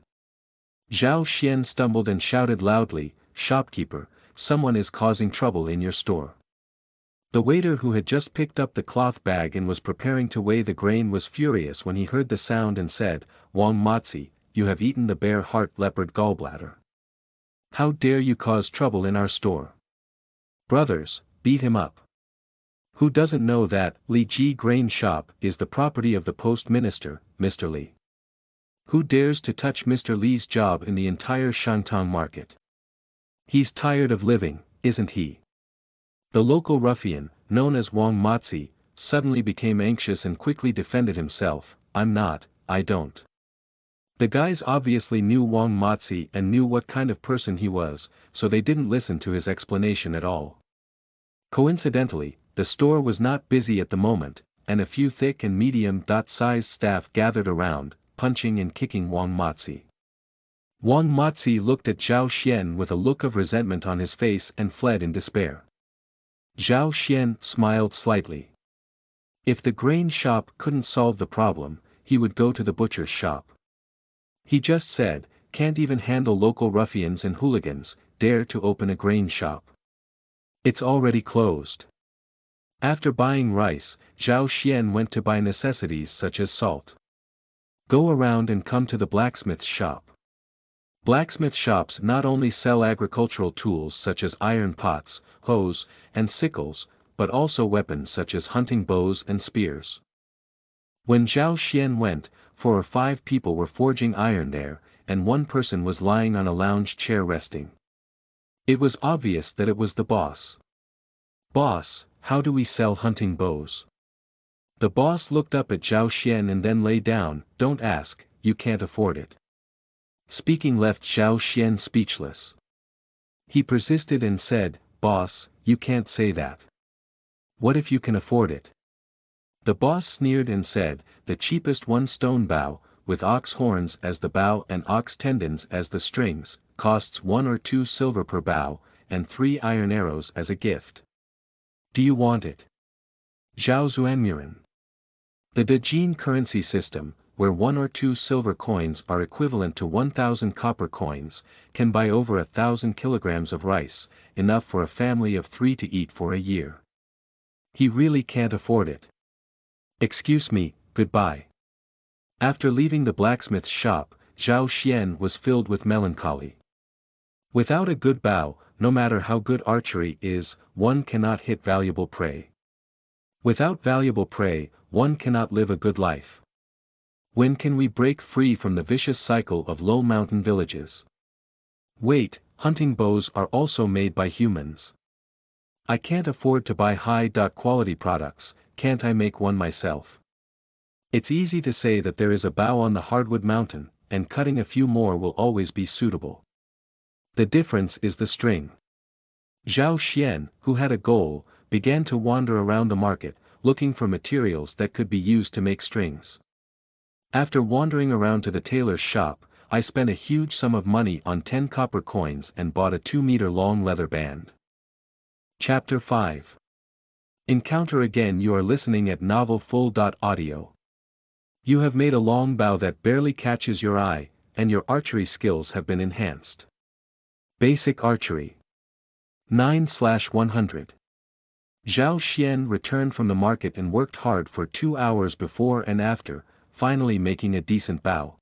Zhao Xian stumbled and shouted loudly, "Shopkeeper, someone is causing trouble in your store." The waiter who had just picked up the cloth bag and was preparing to weigh the grain was furious when he heard the sound and said, "Wang Matzi, you have eaten the bear heart leopard gallbladder. How dare you cause trouble in our store? Brothers, beat him up. Who doesn't know that Li Ji Grain Shop is the property of the Post Minister, Mr. Li? Who dares to touch Mr. Li's job in the entire Shantung market? He's tired of living, isn't he?" The local ruffian, known as Wang Matzi, suddenly became anxious and quickly defended himself, "I'm not, I don't." The guys obviously knew Wang Matzi and knew what kind of person he was, so they didn't listen to his explanation at all. Coincidentally, the store was not busy at the moment, and a few thick and medium-sized staff gathered around, punching and kicking Wang Matzi. Wang Matzi looked at Zhao Xian with a look of resentment on his face and fled in despair. Zhao Xian smiled slightly. If the grain shop couldn't solve the problem, he would go to the butcher's shop. He just said, "Can't even handle local ruffians and hooligans, dare to open a grain shop. It's already closed." After buying rice, Zhao Xian went to buy necessities such as salt. Go around and come to the blacksmith's shop. Blacksmith shops not only sell agricultural tools such as iron pots, hoes, and sickles, but also weapons such as hunting bows and spears. When Zhao Xian went, 4 or 5 people were forging iron there, and one person was lying on a lounge chair resting. It was obvious that it was the boss. "Boss, how do we sell hunting bows?" The boss looked up at Zhao Xian and then lay down, "Don't ask, you can't afford it." Speaking left Zhao Xian speechless. He persisted and said, "Boss, you can't say that. What if you can afford it?" The boss sneered and said, "The cheapest one stone bow, with ox horns as the bow and ox tendons as the strings, costs 1 or 2 silver per bow, and 3 iron arrows as a gift. Do you want it?" Zhao Zuanmuren. The Dejin currency system, where 1 or 2 silver coins are equivalent to 1,000 copper coins, can buy over 1,000 kilograms of rice, enough for a family of 3 to eat for a year. He really can't afford it. "Excuse me, goodbye." After leaving the blacksmith's shop, Zhao Xian was filled with melancholy. Without a good bow, no matter how good archery is, one cannot hit valuable prey. Without valuable prey, one cannot live a good life. When can we break free from the vicious cycle of low mountain villages? Wait, hunting bows are also made by humans. I can't afford to buy high-quality products, can't I make one myself? It's easy to say that there is a bow on the hardwood mountain, and cutting a few more will always be suitable. The difference is the string. Zhao Xian, who had a goal, began to wander around the market, looking for materials that could be used to make strings. After wandering around to the tailor's shop, I spent a huge sum of money on 10 copper coins and bought a 2-meter-long leather band. Chapter 5. Encounter again. You are listening at novelfull.audio. You have made a long bow that barely catches your eye, and your archery skills have been enhanced. Basic Archery 9/100. Zhao Xian returned from the market and worked hard for 2 hours before and after, finally making a decent bow.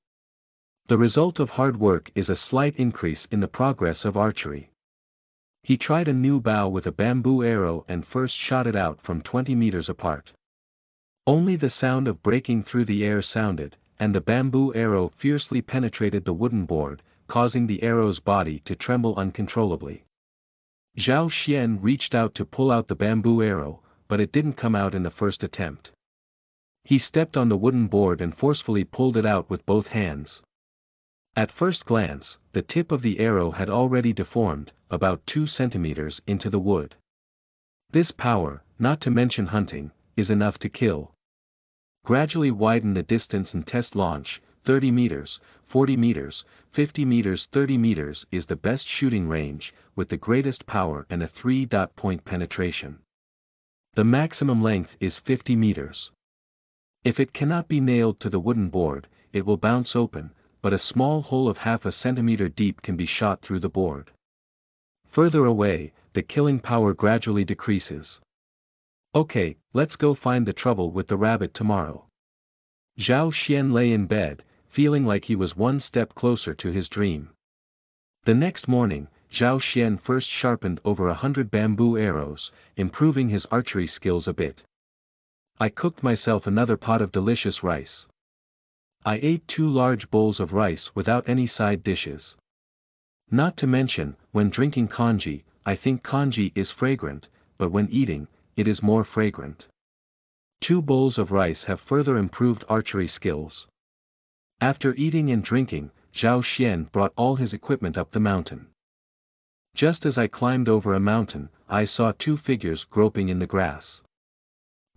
The result of hard work is a slight increase in the progress of archery. He tried a new bow with a bamboo arrow and first shot it out from 20 meters apart. Only the sound of breaking through the air sounded, and the bamboo arrow fiercely penetrated the wooden board, causing the arrow's body to tremble uncontrollably. Zhao Xian reached out to pull out the bamboo arrow, but it didn't come out in the first attempt. He stepped on the wooden board and forcefully pulled it out with both hands. At first glance, the tip of the arrow had already deformed, about 2 centimeters into the wood. This power, not to mention hunting, is enough to kill. Gradually widen the distance and test launch. 30 meters, 40 meters, 50 meters. 30 meters is the best shooting range, with the greatest power and a 3-point penetration. The maximum length is 50 meters. If it cannot be nailed to the wooden board, it will bounce open, but a small hole of half a centimeter deep can be shot through the board. Further away, the killing power gradually decreases. Okay, let's go find the trouble with the rabbit tomorrow. Zhao Xian lay in bed, feeling like he was one step closer to his dream. The next morning, Zhao Xian first sharpened over 100 bamboo arrows, improving his archery skills a bit. I cooked myself another pot of delicious rice. I ate 2 large bowls of rice without any side dishes. Not to mention, when drinking congee, I think congee is fragrant, but when eating, it is more fragrant. 2 bowls of rice have further improved archery skills. After eating and drinking, Zhao Xian brought all his equipment up the mountain. Just as I climbed over a mountain, I saw 2 figures groping in the grass.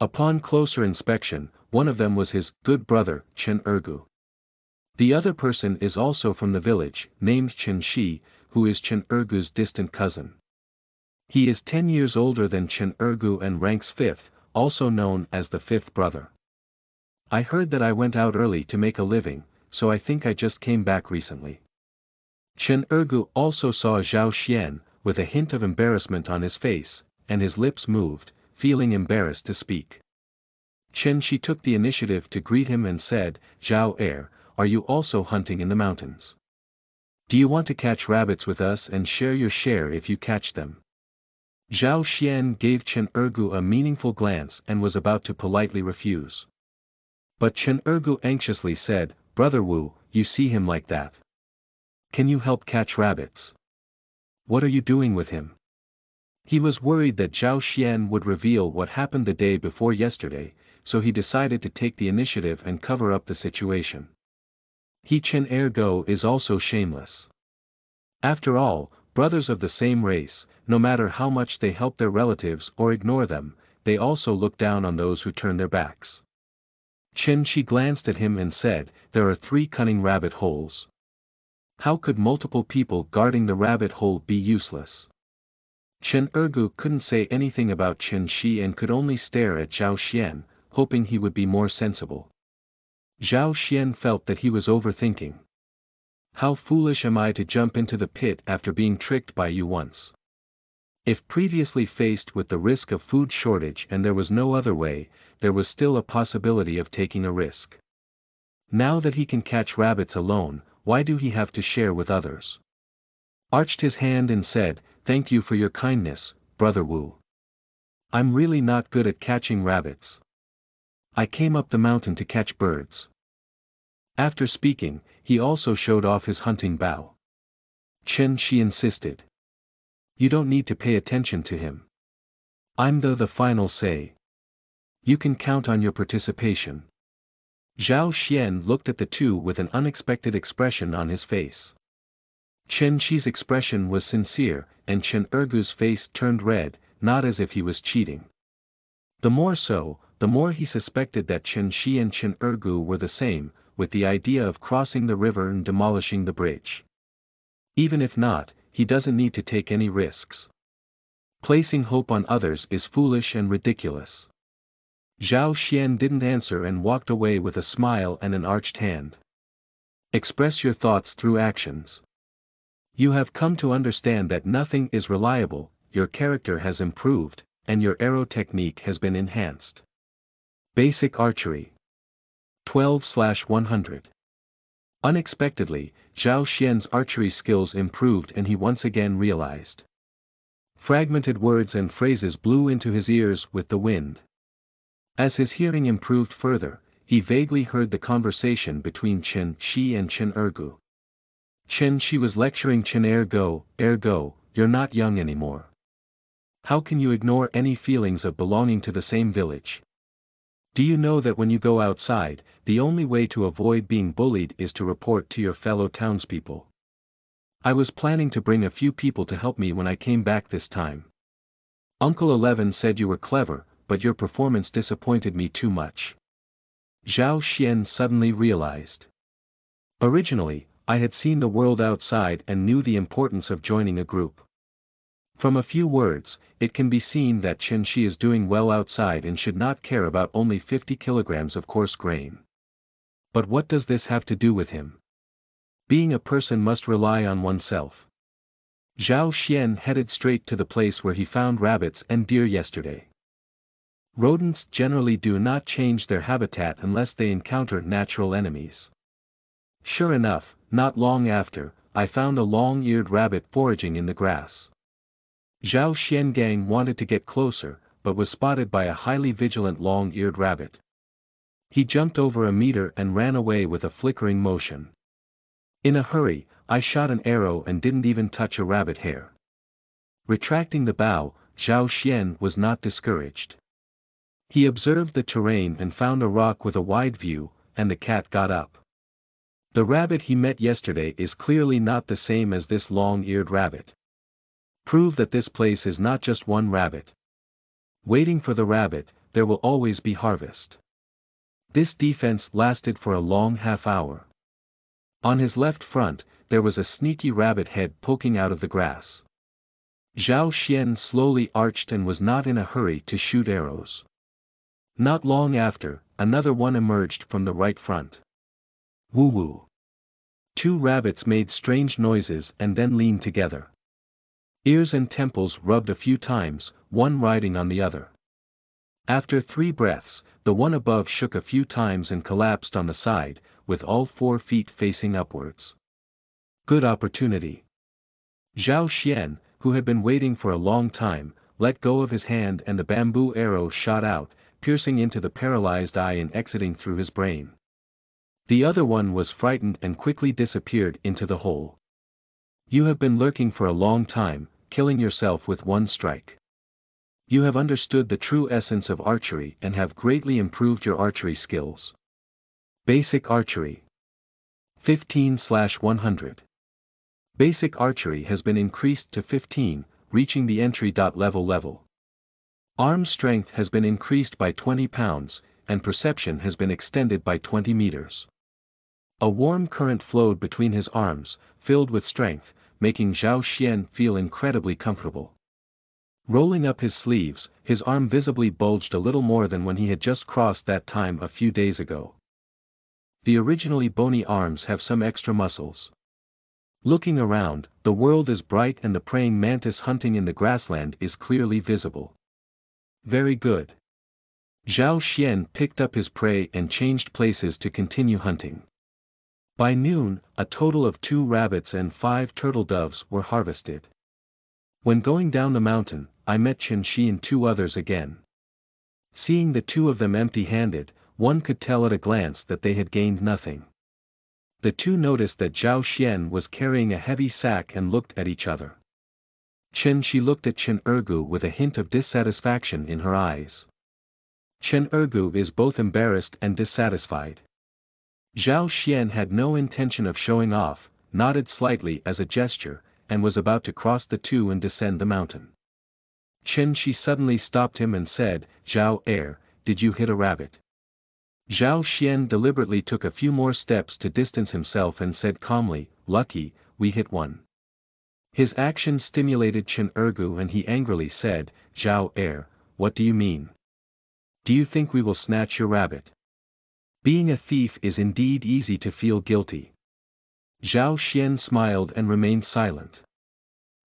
Upon closer inspection, one of them was his good brother, Chen Ergu. The other person is also from the village, named Chen Shi, who is Chen Ergu's distant cousin. He is 10 years older than Chen Ergu and ranks 5th, also known as the 5th brother. I heard that I went out early to make a living, so I think I just came back recently. Chen Ergu also saw Zhao Xian, with a hint of embarrassment on his face, and his lips moved, feeling embarrassed to speak. Chen Shi took the initiative to greet him and said, "Zhao, are you also hunting in the mountains? Do you want to catch rabbits with us and share your share if you catch them?" Zhao Xian gave Chen Ergu a meaningful glance and was about to politely refuse. But Chen Ergu anxiously said, "Brother Wu, you see him like that. Can you help catch rabbits? What are you doing with him?" He was worried that Zhao Xian would reveal what happened the day before yesterday, so he decided to take the initiative and cover up the situation. Chen Ergu is also shameless. After all, brothers of the same race, no matter how much they help their relatives or ignore them, they also look down on those who turn their backs. Chen Shi glanced at him and said, "There are 3 cunning rabbit holes. How could multiple people guarding the rabbit hole be useless?" Chen Ergu couldn't say anything about Chen Shi and could only stare at Zhao Xian, hoping he would be more sensible. Zhao Xian felt that he was overthinking. How foolish am I to jump into the pit after being tricked by you once? If previously faced with the risk of food shortage and there was no other way, there was still a possibility of taking a risk. Now that he can catch rabbits alone, why do he have to share with others? Arched his hand and said, "Thank you for your kindness, Brother Wu. I'm really not good at catching rabbits. I came up the mountain to catch birds." After speaking, he also showed off his hunting bow. Chen Shi insisted. "You don't need to pay attention to him. I'm the final say. You can count on your participation." Zhao Xian looked at the 2 with an unexpected expression on his face. Chen Shi's expression was sincere, and Chen Ergu's face turned red, not as if he was cheating. The more so, the more he suspected that Chen Shi and Chen Ergu were the same, with the idea of crossing the river and demolishing the bridge. Even if not, he doesn't need to take any risks. Placing hope on others is foolish and ridiculous. Zhao Xian didn't answer and walked away with a smile and an arched hand. Express your thoughts through actions. You have come to understand that nothing is reliable, your character has improved, and your arrow technique has been enhanced. Basic Archery 12/100. Unexpectedly, Zhao Xian's archery skills improved and he once again realized. Fragmented words and phrases blew into his ears with the wind. As his hearing improved further, he vaguely heard the conversation between Chen Shi and Chen Ergu. Chen Shi was lecturing Chen Ergu, "You're not young anymore. How can you ignore any feelings of belonging to the same village? Do you know that when you go outside, the only way to avoid being bullied is to report to your fellow townspeople? I was planning to bring a few people to help me when I came back this time. Uncle 11 said you were clever, but your performance disappointed me too much." Zhao Xian suddenly realized. Originally, I had seen the world outside and knew the importance of joining a group. From a few words, it can be seen that Chen Shi is doing well outside and should not care about only 50 kilograms of coarse grain. But what does this have to do with him? Being a person must rely on oneself. Zhao Xian headed straight to the place where he found rabbits and deer yesterday. Rodents generally do not change their habitat unless they encounter natural enemies. Sure enough, not long after, I found a long-eared rabbit foraging in the grass. Zhao Xiangang wanted to get closer, but was spotted by a highly vigilant long-eared rabbit. He jumped over a meter and ran away with a flickering motion. In a hurry, I shot an arrow and didn't even touch a rabbit hair. Retracting the bow, Zhao Xian was not discouraged. He observed the terrain and found a rock with a wide view, and the cat got up. The rabbit he met yesterday is clearly not the same as this long-eared rabbit. Prove that this place is not just one rabbit. Waiting for the rabbit, there will always be harvest. This defense lasted for a long half-hour. On his left front, there was a sneaky rabbit head poking out of the grass. Zhao Xian slowly arched and was not in a hurry to shoot arrows. Not long after, another one emerged from the right front. Woo-woo. Two rabbits made strange noises and then leaned together. Ears and temples rubbed a few times, one riding on the other. After 3 breaths, the one above shook a few times and collapsed on the side, with all 4 feet facing upwards. Good opportunity. Zhao Xian, who had been waiting for a long time, let go of his hand and the bamboo arrow shot out, piercing into the paralyzed eye and exiting through his brain. The other one was frightened and quickly disappeared into the hole. You have been lurking for a long time, killing yourself with one strike. You have understood the true essence of archery and have greatly improved your archery skills. Basic Archery 15/100. Basic Archery has been increased to 15, reaching the entry level. Arm strength has been increased by 20 pounds, and perception has been extended by 20 meters. A warm current flowed between his arms, filled with strength, making Zhao Xian feel incredibly comfortable. Rolling up his sleeves, his arm visibly bulged a little more than when he had just crossed that time a few days ago. The originally bony arms have some extra muscles. Looking around, the world is bright and the praying mantis hunting in the grassland is clearly visible. Very good. Zhao Xian picked up his prey and changed places to continue hunting. By noon, a total of 2 rabbits and 5 turtle doves were harvested. When going down the mountain, I met Chen Shi and 2 others again. Seeing the 2 of them empty-handed, one could tell at a glance that they had gained nothing. The 2 noticed that Zhao Xian was carrying a heavy sack and looked at each other. Chen Shi looked at Chen Ergu with a hint of dissatisfaction in her eyes. Chen Ergu is both embarrassed and dissatisfied. Zhao Xian had no intention of showing off, nodded slightly as a gesture, and was about to cross the 2 and descend the mountain. Chen Shi suddenly stopped him and said, "Zhao did you hit a rabbit?" Zhao Xian deliberately took a few more steps to distance himself and said calmly, "Lucky, we hit one." His action stimulated Chen Ergu and he angrily said, "Zhao what do you mean? Do you think we will snatch your rabbit? Being a thief is indeed easy to feel guilty." Zhao Xian smiled and remained silent.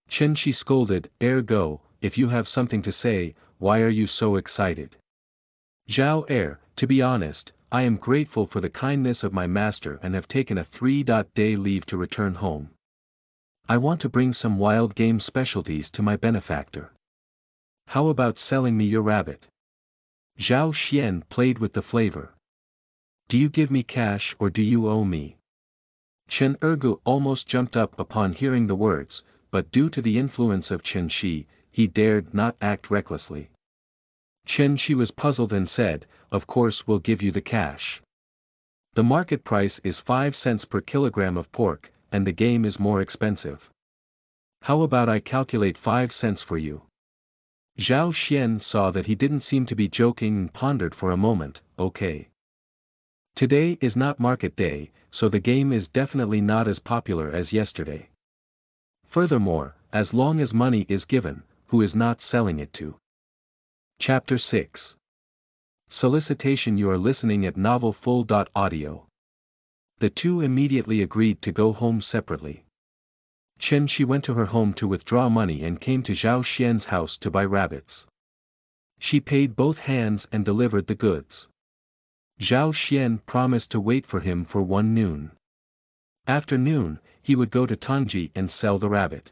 Chen Shi scolded, "Go, if you have something to say, why are you so excited?" "Zhao to be honest, I am grateful for the kindness of my master and have taken a 3-day leave to return home. I want to bring some wild game specialties to my benefactor. How about selling me your rabbit?" Zhao Xian played with the flavor. "Do you give me cash or do you owe me?" Chen Ergu almost jumped up upon hearing the words, but due to the influence of Chen Shi, he dared not act recklessly. Chen Shi was puzzled and said, "Of course we'll give you the cash. The market price is 5 cents per kilogram of pork, and the game is more expensive. How about I calculate 5 cents for you?" Zhao Xian saw that he didn't seem to be joking and pondered for a moment, "Okay. Today is not market day, so the game is definitely not as popular as yesterday. Furthermore, as long as money is given, who is not selling it to?" Chapter 6. Solicitation. You are listening at novelfull.audio. The two immediately agreed to go home separately. Chen Shi went to her home to withdraw money and came to Zhao Xian's house to buy rabbits. She paid both hands and delivered the goods. Zhao Xian promised to wait for him for 1 noon. After noon, he would go to Tangji and sell the rabbit.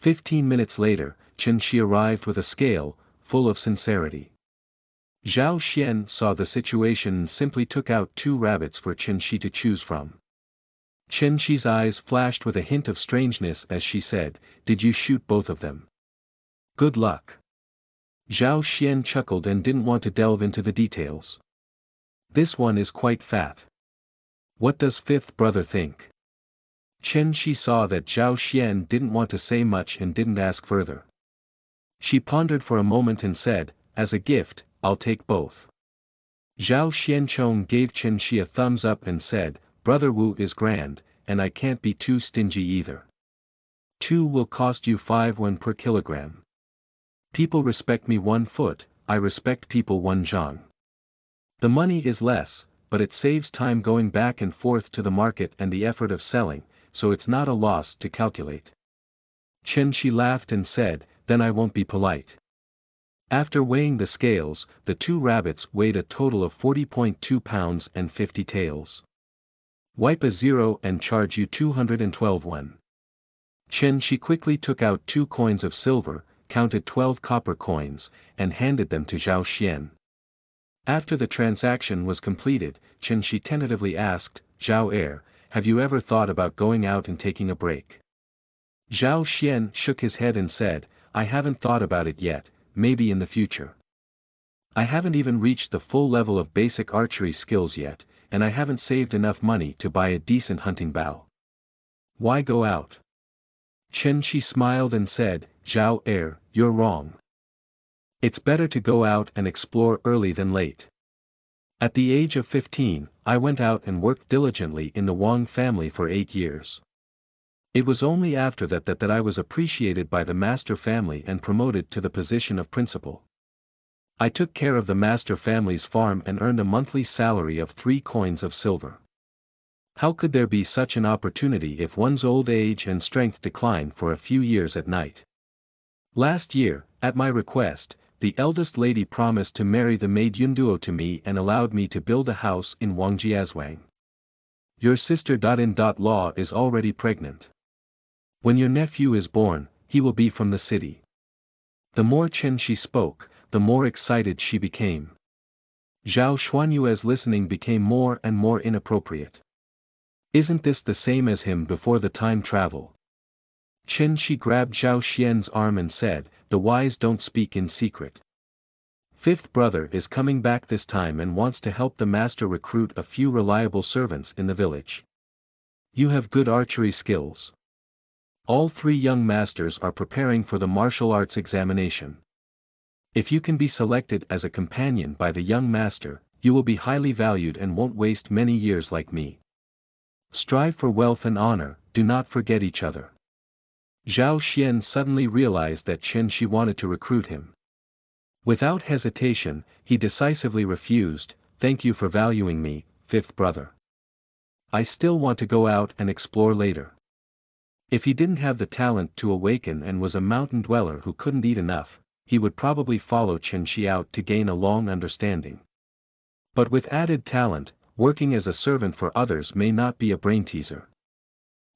15 minutes later, Chen Shi arrived with a scale, full of sincerity. Zhao Xian saw the situation and simply took out 2 rabbits for Chen Shi to choose from. Chen Shi's eyes flashed with a hint of strangeness as she said, "Did you shoot both of them? Good luck." Zhao Xian chuckled and didn't want to delve into the details. "This one is quite fat. What does fifth brother think?" Chen Shi saw that Zhao Xian didn't want to say much and didn't ask further. She pondered for a moment and said, "As a gift, I'll take both." Zhao Xianchong gave Chen Shi a thumbs up and said, "Brother Wu is grand, and I can't be too stingy either. 2 will cost you 5 yuan per kilogram. People respect me 1 foot, I respect people 1 zhang. The money is less, but it saves time going back and forth to the market and the effort of selling, so it's not a loss to calculate." Chen Shi laughed and said, "Then I won't be polite." After weighing the scales, the 2 rabbits weighed a total of 40.2 pounds and 50 taels. "Wipe a 0 and charge you 212 yuan." Chen Shi quickly took out 2 coins of silver, counted 12 copper coins, and handed them to Zhao Xian. After the transaction was completed, Chen Shi tentatively asked, "Zhao, have you ever thought about going out and taking a break?" Zhao Xian shook his head and said, "I haven't thought about it yet, maybe in the future. I haven't even reached the full level of basic archery skills yet, and I haven't saved enough money to buy a decent hunting bow. Why go out?" Chen Shi smiled and said, "Zhao, you're wrong. It's better to go out and explore early than late. At the age of 15, I went out and worked diligently in the Wang family for 8 years. It was only after that I was appreciated by the master family and promoted to the position of principal. I took care of the master family's farm and earned a monthly salary of 3 coins of silver. How could there be such an opportunity if one's old age and strength decline for a few years at night? Last year, at my request, the eldest lady promised to marry the maid Yunduo to me and allowed me to build a house in Wangjiazwang. Your sister Law is already pregnant. When your nephew is born, he will be from the city." The more Chen Shi spoke, the more excited she became. Zhao Xuanyue's listening became more and more inappropriate. Isn't this the same as him before the time travel? Chen Shi grabbed Zhao Xian's arm and said, "The wise don't speak in secret. Fifth brother is coming back this time and wants to help the master recruit a few reliable servants in the village. You have good archery skills. All 3 young masters are preparing for the martial arts examination. If you can be selected as a companion by the young master, you will be highly valued and won't waste many years like me. Strive for wealth and honor, do not forget each other." Zhao Xian suddenly realized that Chen Shi wanted to recruit him. Without hesitation, he decisively refused, "Thank you for valuing me, fifth brother. I still want to go out and explore later." If he didn't have the talent to awaken and was a mountain dweller who couldn't eat enough, he would probably follow Chen Shi out to gain a long understanding. But with added talent, working as a servant for others may not be a brain-teaser.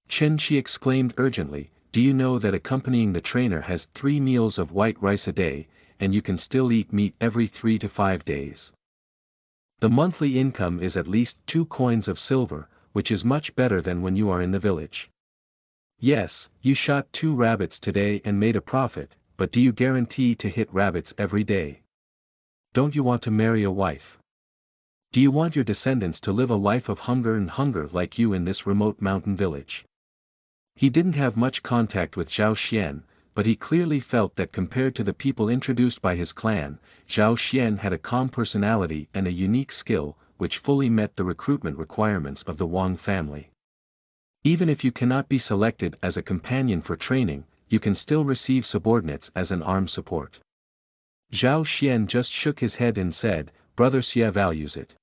Chen Shi exclaimed urgently, "Do you know that accompanying the trainer has 3 meals of white rice a day, and you can still eat meat every 3 to 5 days? The monthly income is at least 2 coins of silver, which is much better than when you are in the village. Yes, you shot 2 rabbits today and made a profit, but do you guarantee to hit rabbits every day? Don't you want to marry a wife? Do you want your descendants to live a life of hunger like you in this remote mountain village?" He didn't have much contact with Zhao Xian, but he clearly felt that compared to the people introduced by his clan, Zhao Xian had a calm personality and a unique skill, which fully met the recruitment requirements of the Wang family. Even if you cannot be selected as a companion for training, you can still receive subordinates as an armed support. Zhao Xian just shook his head and said, "Brother Xia values it.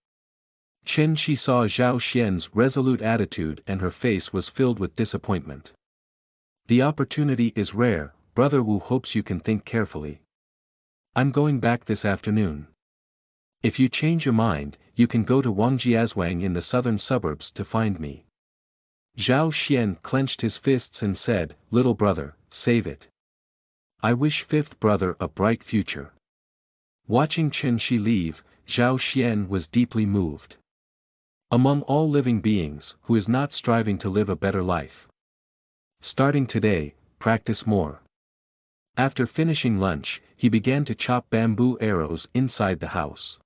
Chen Shi saw Zhao Xian's resolute attitude and her face was filled with disappointment. The opportunity is rare, Brother Wu hopes you can think carefully. I'm going back this afternoon. If you change your mind, you can go to Wangjiazwang in the southern suburbs to find me. Zhao Xian clenched his fists and said, Little brother, save it. I wish fifth brother a bright future. Watching Chen Shi leave, Zhao Xian was deeply moved. Among all living beings, who is not striving to live a better life? Starting today, practice more. After finishing lunch, he began to chop bamboo arrows inside the house.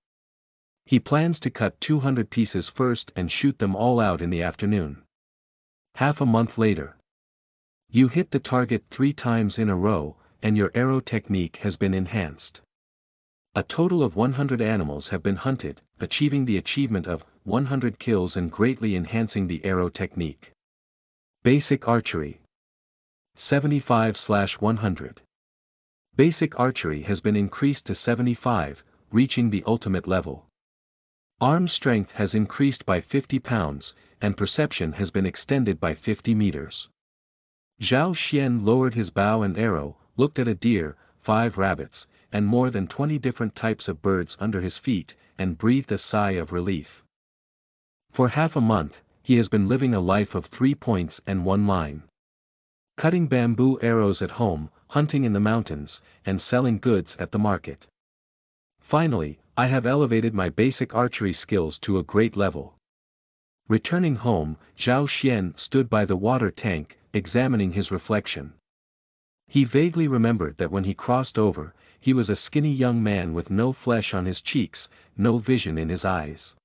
He plans to cut 200 pieces first and shoot them all out in the afternoon. Half a month later. You hit the target 3 times in a row, and your arrow technique has been enhanced. A total of 100 animals have been hunted, achieving the achievement of 100 kills and greatly enhancing the arrow technique. Basic Archery 75/100. Basic Archery has been increased to 75, reaching the ultimate level. Arm strength has increased by 50 pounds, and perception has been extended by 50 meters. Zhao Xian lowered his bow and arrow, looked at a deer, 5 rabbits, and more than 20 different types of birds under his feet, and breathed a sigh of relief. For half a month, he has been living a life of 3 points and 1 line. Cutting bamboo arrows at home, hunting in the mountains, and selling goods at the market. Finally, I have elevated my basic archery skills to a great level. Returning home, Zhao Xian stood by the water tank, examining his reflection. He vaguely remembered that when he crossed over, he was a skinny young man with no flesh on his cheeks, no vision in his eyes.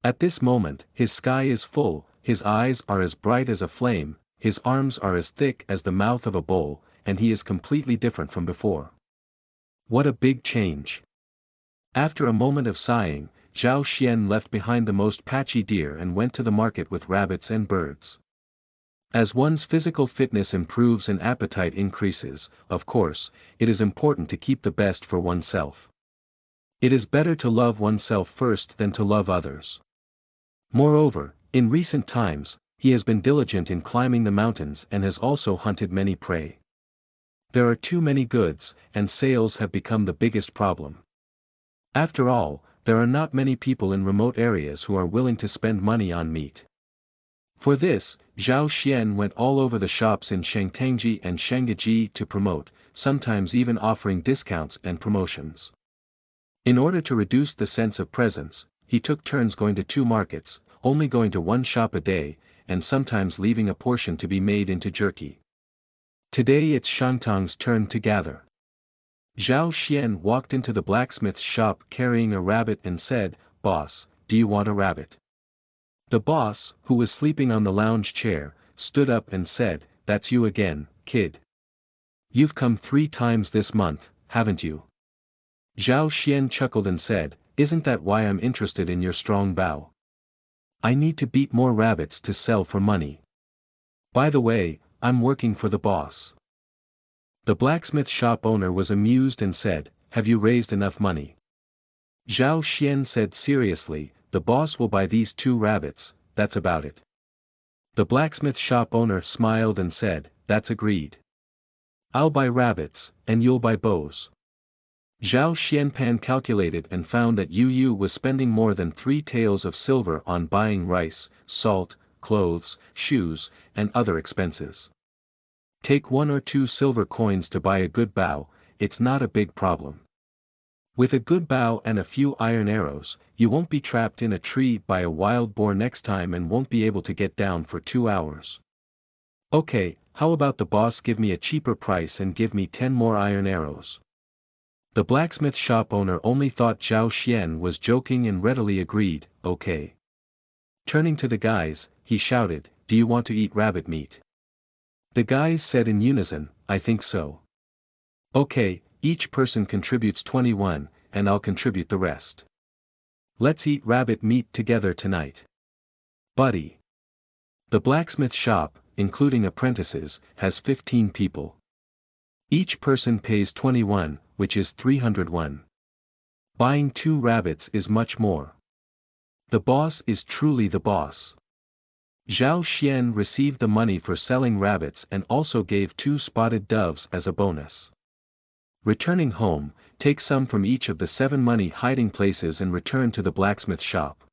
At this moment, his sky is full, his eyes are as bright as a flame, his arms are as thick as the mouth of a bull, and he is completely different from before. What a big change! After a moment of sighing, Zhao Xian left behind the most patchy deer and went to the market with rabbits and birds. As one's physical fitness improves and appetite increases, of course, it is important to keep the best for oneself. It is better to love oneself first than to love others. Moreover, in recent times, he has been diligent in climbing the mountains and has also hunted many prey. There are too many goods, and sales have become the biggest problem. After all, there are not many people in remote areas who are willing to spend money on meat. For this, Zhao Xian went all over the shops in Shangtangji and Shangaji to promote, sometimes even offering discounts and promotions. In order to reduce the sense of presence, he took turns going to 2 markets, only going to 1 shop a day, and sometimes leaving a portion to be made into jerky. Today it's Shangtang's turn to gather. Zhao Xian walked into the blacksmith's shop carrying a rabbit and said, "Boss, do you want a rabbit?" The boss, who was sleeping on the lounge chair, stood up and said, "That's you again, kid. You've come 3 times this month, haven't you?" Zhao Xian chuckled and said, "Isn't that why I'm interested in your strong bow? I need to beat more rabbits to sell for money. By the way, I'm working for the boss." The blacksmith shop owner was amused and said, "Have you raised enough money?" Zhao Xian said seriously, "The boss will buy these 2 rabbits, that's about it." The blacksmith shop owner smiled and said, "That's agreed. I'll buy rabbits, and you'll buy bows." Zhao Xianpan calculated and found that Yu was spending more than 3 taels of silver on buying rice, salt, clothes, shoes, and other expenses. Take 1 or 2 silver coins to buy a good bow, it's not a big problem. With a good bow and a few iron arrows, you won't be trapped in a tree by a wild boar next time and won't be able to get down for 2 hours. Okay, how about the boss give me a cheaper price and give me 10 more iron arrows? The blacksmith shop owner only thought Zhao Xian was joking and readily agreed, okay. Turning to the guys, he shouted, "Do you want to eat rabbit meat?" The guys said in unison, "I think so." Okay, each person contributes 21, and I'll contribute the rest. Let's eat rabbit meat together tonight. Buddy. The blacksmith shop, including apprentices, has 15 people. Each person pays 21, which is 301. Buying 2 rabbits is much more. The boss is truly the boss. Zhao Xian received the money for selling rabbits and also gave 2 spotted doves as a bonus. Returning home, take some from each of the 7 money hiding places and return to the blacksmith shop.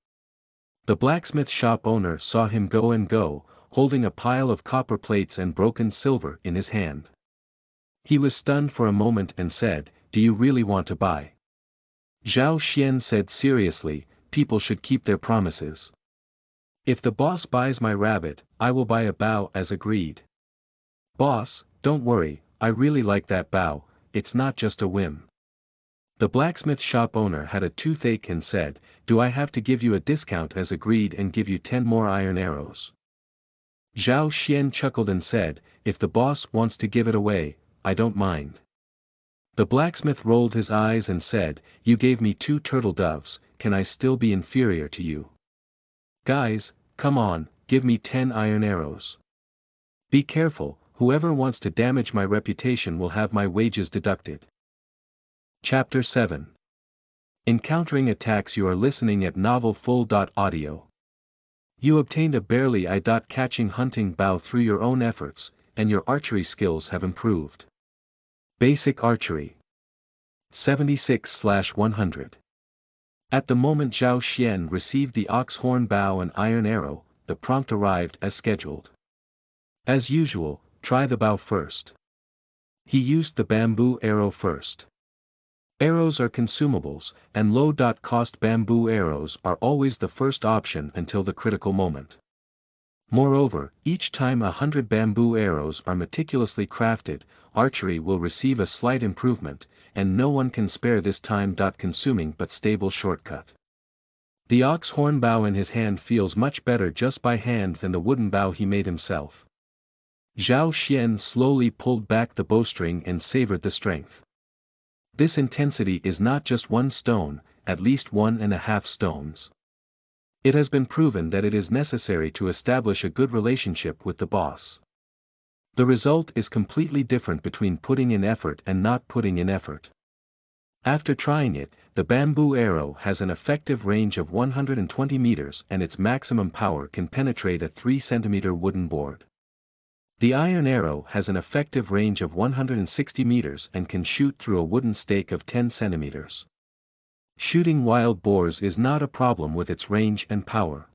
The blacksmith shop owner saw him go, holding a pile of copper plates and broken silver in his hand. He was stunned for a moment and said, "Do you really want to buy?" Zhao Xian said seriously, "People should keep their promises. If the boss buys my rabbit, I will buy a bow as agreed." "Boss, don't worry, I really like that bow, it's not just a whim." The blacksmith shop owner had a toothache and said, "Do I have to give you a discount as agreed and give you 10 more iron arrows?" Zhao Xian chuckled and said, "If the boss wants to give it away, I don't mind." The blacksmith rolled his eyes and said, "You gave me 2 turtle doves, can I still be inferior to you? Guys, come on, give me 10 iron arrows. Be careful, whoever wants to damage my reputation will have my wages deducted." Chapter 7. Encountering attacks. You are listening at Novel Full.audio. You obtained a barely eye-catching hunting bow through your own efforts, and your archery skills have improved. Basic Archery 76/100. At the moment Zhao Xian received the ox horn bow and iron arrow, the prompt arrived as scheduled. As usual, try the bow first. He used the bamboo arrow first. Arrows are consumables, and low-cost bamboo arrows are always the first option until the critical moment. Moreover, each time 100 bamboo arrows are meticulously crafted, archery will receive a slight improvement, and no one can spare this time-consuming but stable shortcut. The ox horn bow in his hand feels much better just by hand than the wooden bow he made himself. Zhao Xian slowly pulled back the bowstring and savored the strength. This intensity is not just 1 stone, at least 1.5 stones. It has been proven that it is necessary to establish a good relationship with the boss. The result is completely different between putting in effort and not putting in effort. After trying it, the bamboo arrow has an effective range of 120 meters and its maximum power can penetrate a 3 cm wooden board. The iron arrow has an effective range of 160 meters and can shoot through a wooden stake of 10 centimeters. Shooting wild boars is not a problem with its range and power.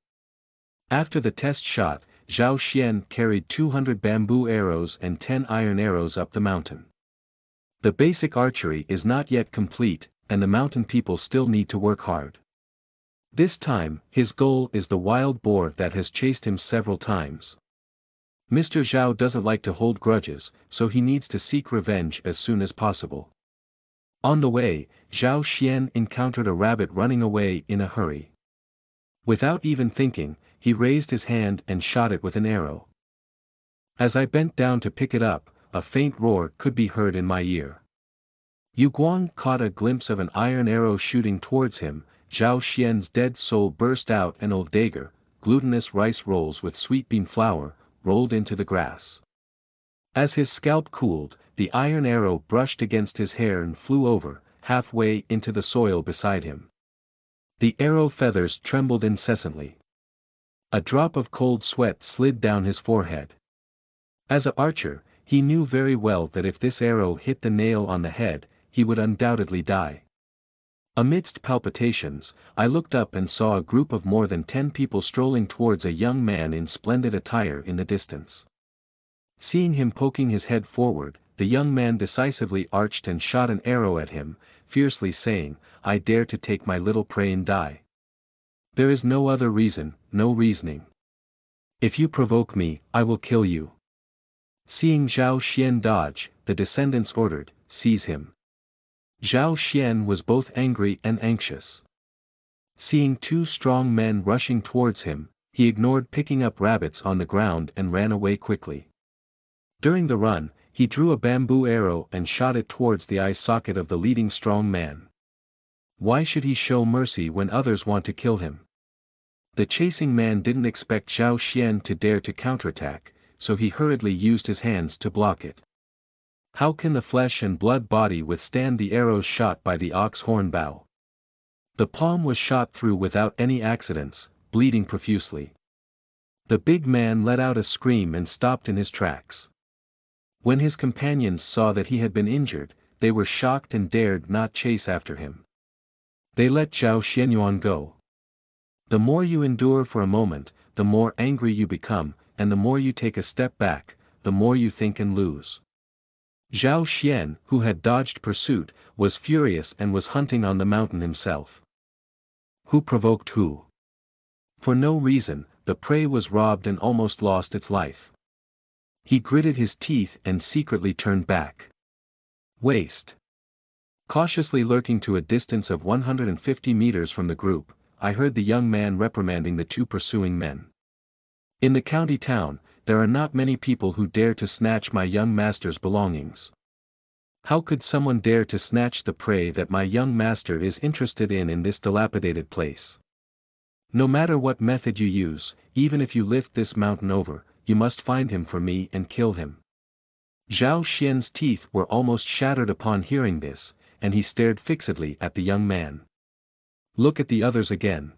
After the test shot, Zhao Xian carried 200 bamboo arrows and 10 iron arrows up the mountain. The basic archery is not yet complete, and the mountain people still need to work hard. This time, his goal is the wild boar that has chased him several times. Mr. Zhao doesn't like to hold grudges, so he needs to seek revenge as soon as possible. On the way, Zhao Xian encountered a rabbit running away in a hurry. Without even thinking, he raised his hand and shot it with an arrow. As I bent down to pick it up, a faint roar could be heard in my ear. Yu Guang caught a glimpse of an iron arrow shooting towards him. Zhao Xian's dead soul burst out, and old dagger, glutinous rice rolls with sweet bean flour, rolled into the grass. As his scalp cooled, the iron arrow brushed against his hair and flew over, halfway into the soil beside him. The arrow feathers trembled incessantly. A drop of cold sweat slid down his forehead. As an archer, he knew very well that if this arrow hit the nail on the head, he would undoubtedly die. Amidst palpitations, I looked up and saw a group of more than 10 people strolling towards a young man in splendid attire in the distance. Seeing him poking his head forward, the young man decisively arched and shot an arrow at him, fiercely saying, "I dare to take my little prey and die. There is no other reason, no reasoning. If you provoke me, I will kill you." Seeing Zhao Xian dodge, the descendants ordered, "Seize him." Zhao Xian was both angry and anxious. Seeing 2 strong men rushing towards him, he ignored picking up rabbits on the ground and ran away quickly. During the run, he drew a bamboo arrow and shot it towards the eye socket of the leading strong man. Why should he show mercy when others want to kill him? The chasing man didn't expect Zhao Xian to dare to counterattack, so he hurriedly used his hands to block it. How can the flesh and blood body withstand the arrows shot by the ox horn bow? The palm was shot through without any accidents, bleeding profusely. The big man let out a scream and stopped in his tracks. When his companions saw that he had been injured, they were shocked and dared not chase after him. They let Zhao Xianyuan go. The more you endure for a moment, the more angry you become, and the more you take a step back, the more you think and lose. Zhao Xian, who had dodged pursuit, was furious and was hunting on the mountain himself. Who provoked who? For no reason, the prey was robbed and almost lost its life. He gritted his teeth and secretly turned back. Waste. Cautiously lurking to a distance of 150 meters from the group, I heard the young man reprimanding the two pursuing men. In the county town, there are not many people who dare to snatch my young master's belongings. How could someone dare to snatch the prey that my young master is interested in this dilapidated place? No matter what method you use, even if you lift this mountain over, you must find him for me and kill him. Zhao Xian's teeth were almost shattered upon hearing this, and he stared fixedly at the young man. Look at the others again.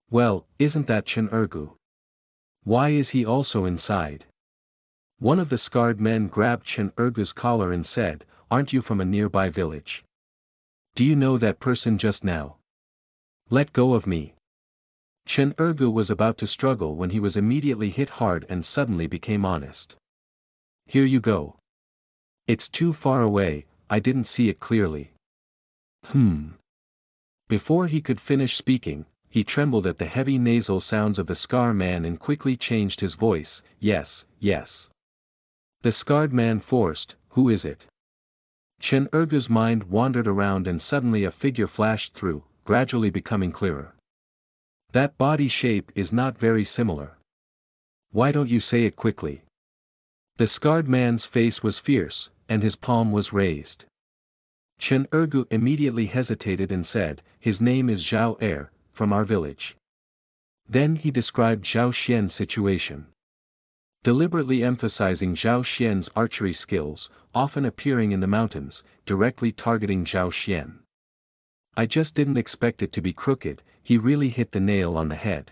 Well, isn't that Chen Ergu? Why is he also inside? One of the scarred men grabbed Chen Ergu's collar and said, "Aren't you from a nearby village? Do you know that person just now? Let go of me." Chen Ergu was about to struggle when he was immediately hit hard and suddenly became honest. Here you go. It's too far away, I didn't see it clearly. Before he could finish speaking, he trembled at the heavy nasal sounds of the scar man and quickly changed his voice, yes, yes. The scarred man forced, who is it? Chen Ergu's mind wandered around and suddenly a figure flashed through, gradually becoming clearer. That body shape is not very similar. Why don't you say it quickly? The scarred man's face was fierce, and his palm was raised. Chen Ergu immediately hesitated and said, his name is Zhao Er, from our village. Then he described Zhao Xian's situation. Deliberately emphasizing Zhao Xian's archery skills, often appearing in the mountains, directly targeting Zhao Xian. I just didn't expect it to be crooked, he really hit the nail on the head.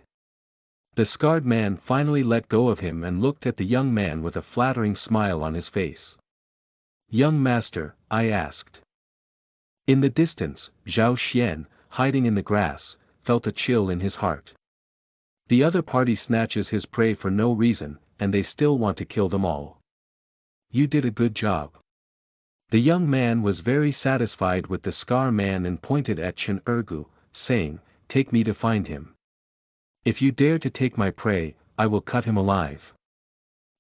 The scarred man finally let go of him and looked at the young man with a flattering smile on his face. Young master, I asked. In the distance, Zhao Xian, hiding in the grass, felt a chill in his heart. The other party snatches his prey for no reason, and they still want to kill them all. You did a good job. The young man was very satisfied with the scar man and pointed at Chen Ergu, saying, take me to find him. If you dare to take my prey, I will cut him alive.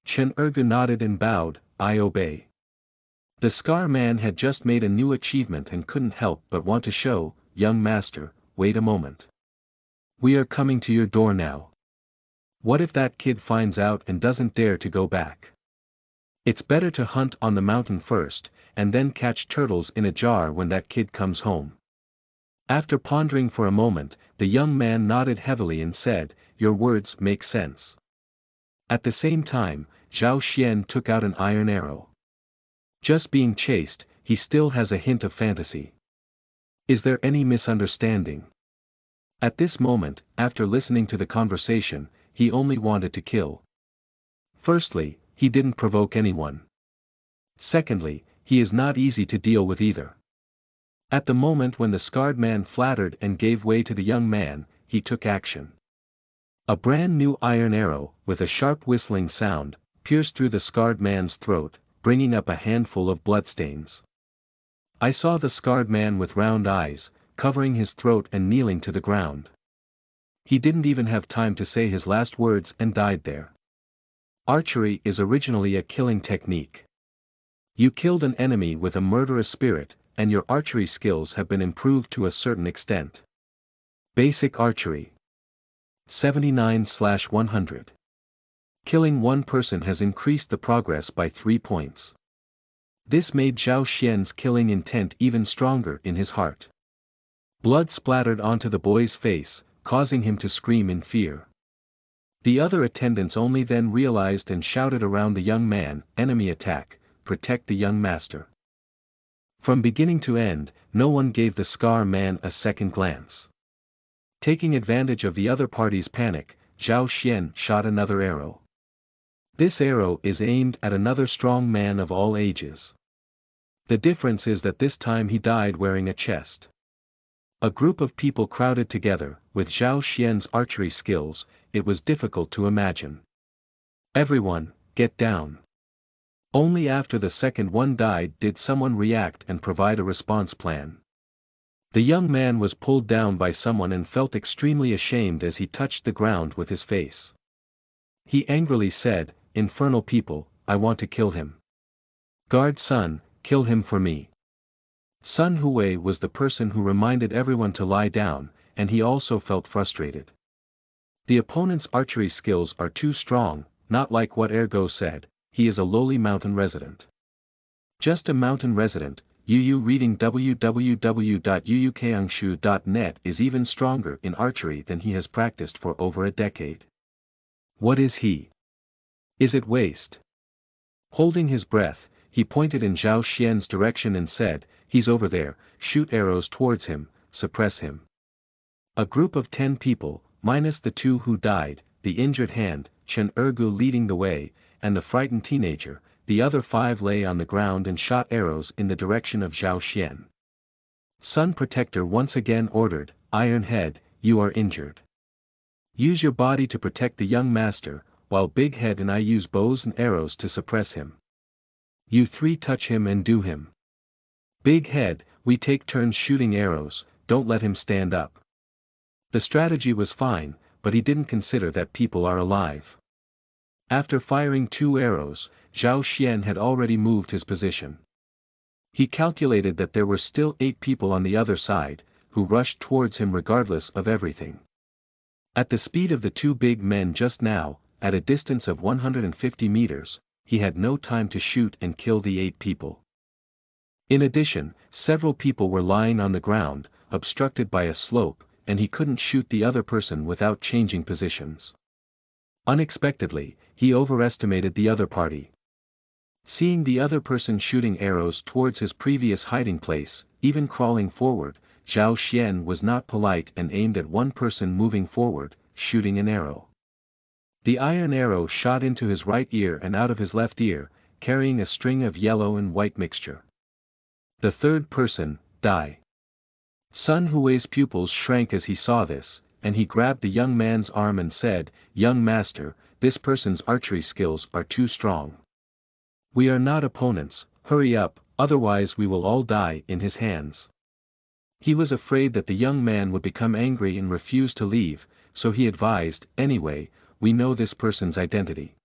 Chen Ergu nodded and bowed, I obey. The scar man had just made a new achievement and couldn't help but want to show, young master, wait a moment. We are coming to your door now. What if that kid finds out and doesn't dare to go back? It's better to hunt on the mountain first, and then catch turtles in a jar when that kid comes home. After pondering for a moment, the young man nodded heavily and said, your words make sense. At the same time, Zhao Xian took out an iron arrow. Just being chased, he still has a hint of fantasy. Is there any misunderstanding? At this moment, after listening to the conversation, he only wanted to kill. Firstly, he didn't provoke anyone. Secondly, he is not easy to deal with either. At the moment when the scarred man flattered and gave way to the young man, he took action. A brand new iron arrow, with a sharp whistling sound, pierced through the scarred man's throat, bringing up a handful of bloodstains. I saw the scarred man with round eyes, covering his throat and kneeling to the ground. He didn't even have time to say his last words and died there. Archery is originally a killing technique. You killed an enemy with a murderous spirit, and your archery skills have been improved to a certain extent. Basic Archery 79/100. Killing one person has increased the progress by 3 points. This made Zhao Xian's killing intent even stronger in his heart. Blood splattered onto the boy's face, causing him to scream in fear. The other attendants only then realized and shouted around the young man, enemy attack, protect the young master. From beginning to end, no one gave the scar man a second glance. Taking advantage of the other party's panic, Zhao Xian shot another arrow. This arrow is aimed at another strong man of all ages. The difference is that this time he died wearing a chest. A group of people crowded together. With Zhao Xian's archery skills, it was difficult to imagine. Everyone, get down. Only after the second one died did someone react and provide a response plan. The young man was pulled down by someone and felt extremely ashamed as he touched the ground with his face. He angrily said, "Infernal people, I want to kill him. Guard Sun, kill him for me." Sun Hui was the person who reminded everyone to lie down, and he also felt frustrated. The opponent's archery skills are too strong, not like what Ergo said, he is a lowly mountain resident. Just a mountain resident. Yu reading www.yuukangshu.net is even stronger in archery than he has practiced for over a decade. What is he? Is it waste? Holding his breath, he pointed in Zhao Xian's direction and said, "He's over there, shoot arrows towards him, suppress him." A group of 10 people, minus the 2 who died, the injured hand, Chen Ergu leading the way, and the frightened teenager, the other 5 lay on the ground and shot arrows in the direction of Zhao Xian. Sun Protector once again ordered, "Iron Head, you are injured. Use your body to protect the young master, while Big Head and I use bows and arrows to suppress him. You 3 touch him and do him. Big Head, we take turns shooting arrows, don't let him stand up." The strategy was fine, but he didn't consider that people are alive. After firing 2 arrows, Zhao Xian had already moved his position. He calculated that there were still 8 people on the other side, who rushed towards him regardless of everything. At the speed of the 2 big men just now, at a distance of 150 meters, he had no time to shoot and kill the 8 people. In addition, several people were lying on the ground, obstructed by a slope, and he couldn't shoot the other person without changing positions. Unexpectedly, he overestimated the other party. Seeing the other person shooting arrows towards his previous hiding place, even crawling forward, Zhao Xian was not polite and aimed at one person moving forward, shooting an arrow. The iron arrow shot into his right ear and out of his left ear, carrying a string of yellow and white mixture. The third person, die. Sun Hui's pupils shrank as he saw this, and he grabbed the young man's arm and said, "Young master, this person's archery skills are too strong. We are not opponents, hurry up, otherwise we will all die in his hands." He was afraid that the young man would become angry and refuse to leave, so he advised, "Anyway, we know this person's identity.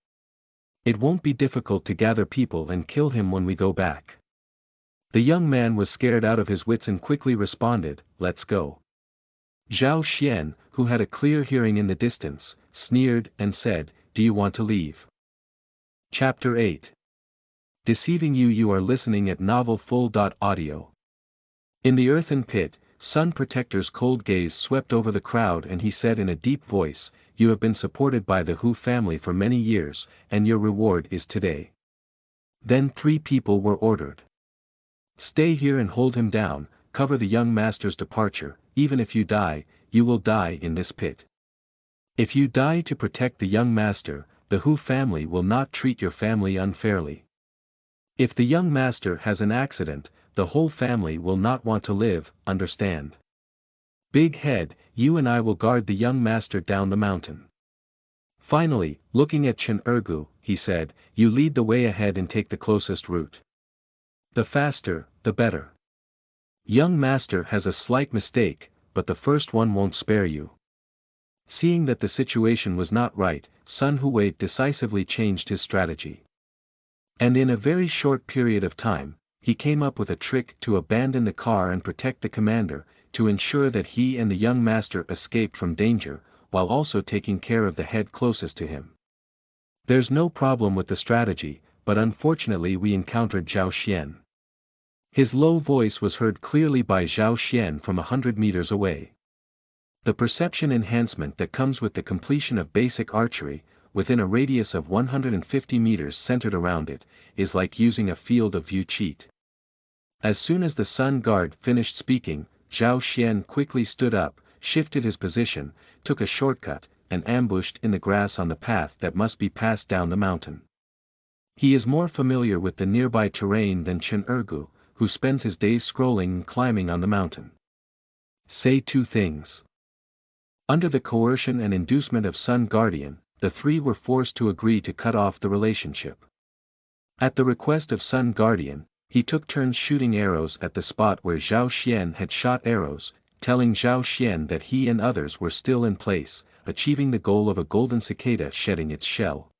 It won't be difficult to gather people and kill him when we go back." The young man was scared out of his wits and quickly responded, "Let's go." Zhao Xian, who had a clear hearing in the distance, sneered and said, "Do you want to leave?" Chapter 8. Deceiving You. You are listening at novelfull.audio. In the earthen pit, Sun Protector's cold gaze swept over the crowd and he said in a deep voice, "You have been supported by the Hu family for many years, and your reward is today." Then 3 people were ordered. "Stay here and hold him down, cover the young master's departure, even if you die, you will die in this pit. If you die to protect the young master, the Hu family will not treat your family unfairly. If the young master has an accident, the whole family will not want to live, understand? Big Head, you and I will guard the young master down the mountain." Finally, looking at Chen Ergu, he said, "You lead the way ahead and take the closest route. The faster, the better. Young master has a slight mistake, but the first one won't spare you." Seeing that the situation was not right, Sun Hui decisively changed his strategy. And in a very short period of time, he came up with a trick to abandon the car and protect the commander, to ensure that he and the young master escaped from danger, while also taking care of the head closest to him. There's no problem with the strategy, but unfortunately we encountered Zhao Xian. His low voice was heard clearly by Zhao Xian from 100 meters away. The perception enhancement that comes with the completion of basic archery, within a radius of 150 meters centered around it, is like using a field of view cheat. As soon as the Sun Guard finished speaking, Zhao Xian quickly stood up, shifted his position, took a shortcut, and ambushed in the grass on the path that must be passed down the mountain. He is more familiar with the nearby terrain than Chen Ergu, who spends his days scrolling and climbing on the mountain. Say two things. Under the coercion and inducement of Sun Guardian, the three were forced to agree to cut off the relationship. At the request of Sun Guardian, he took turns shooting arrows at the spot where Zhao Xian had shot arrows, telling Zhao Xian that he and others were still in place, achieving the goal of a golden cicada shedding its shell.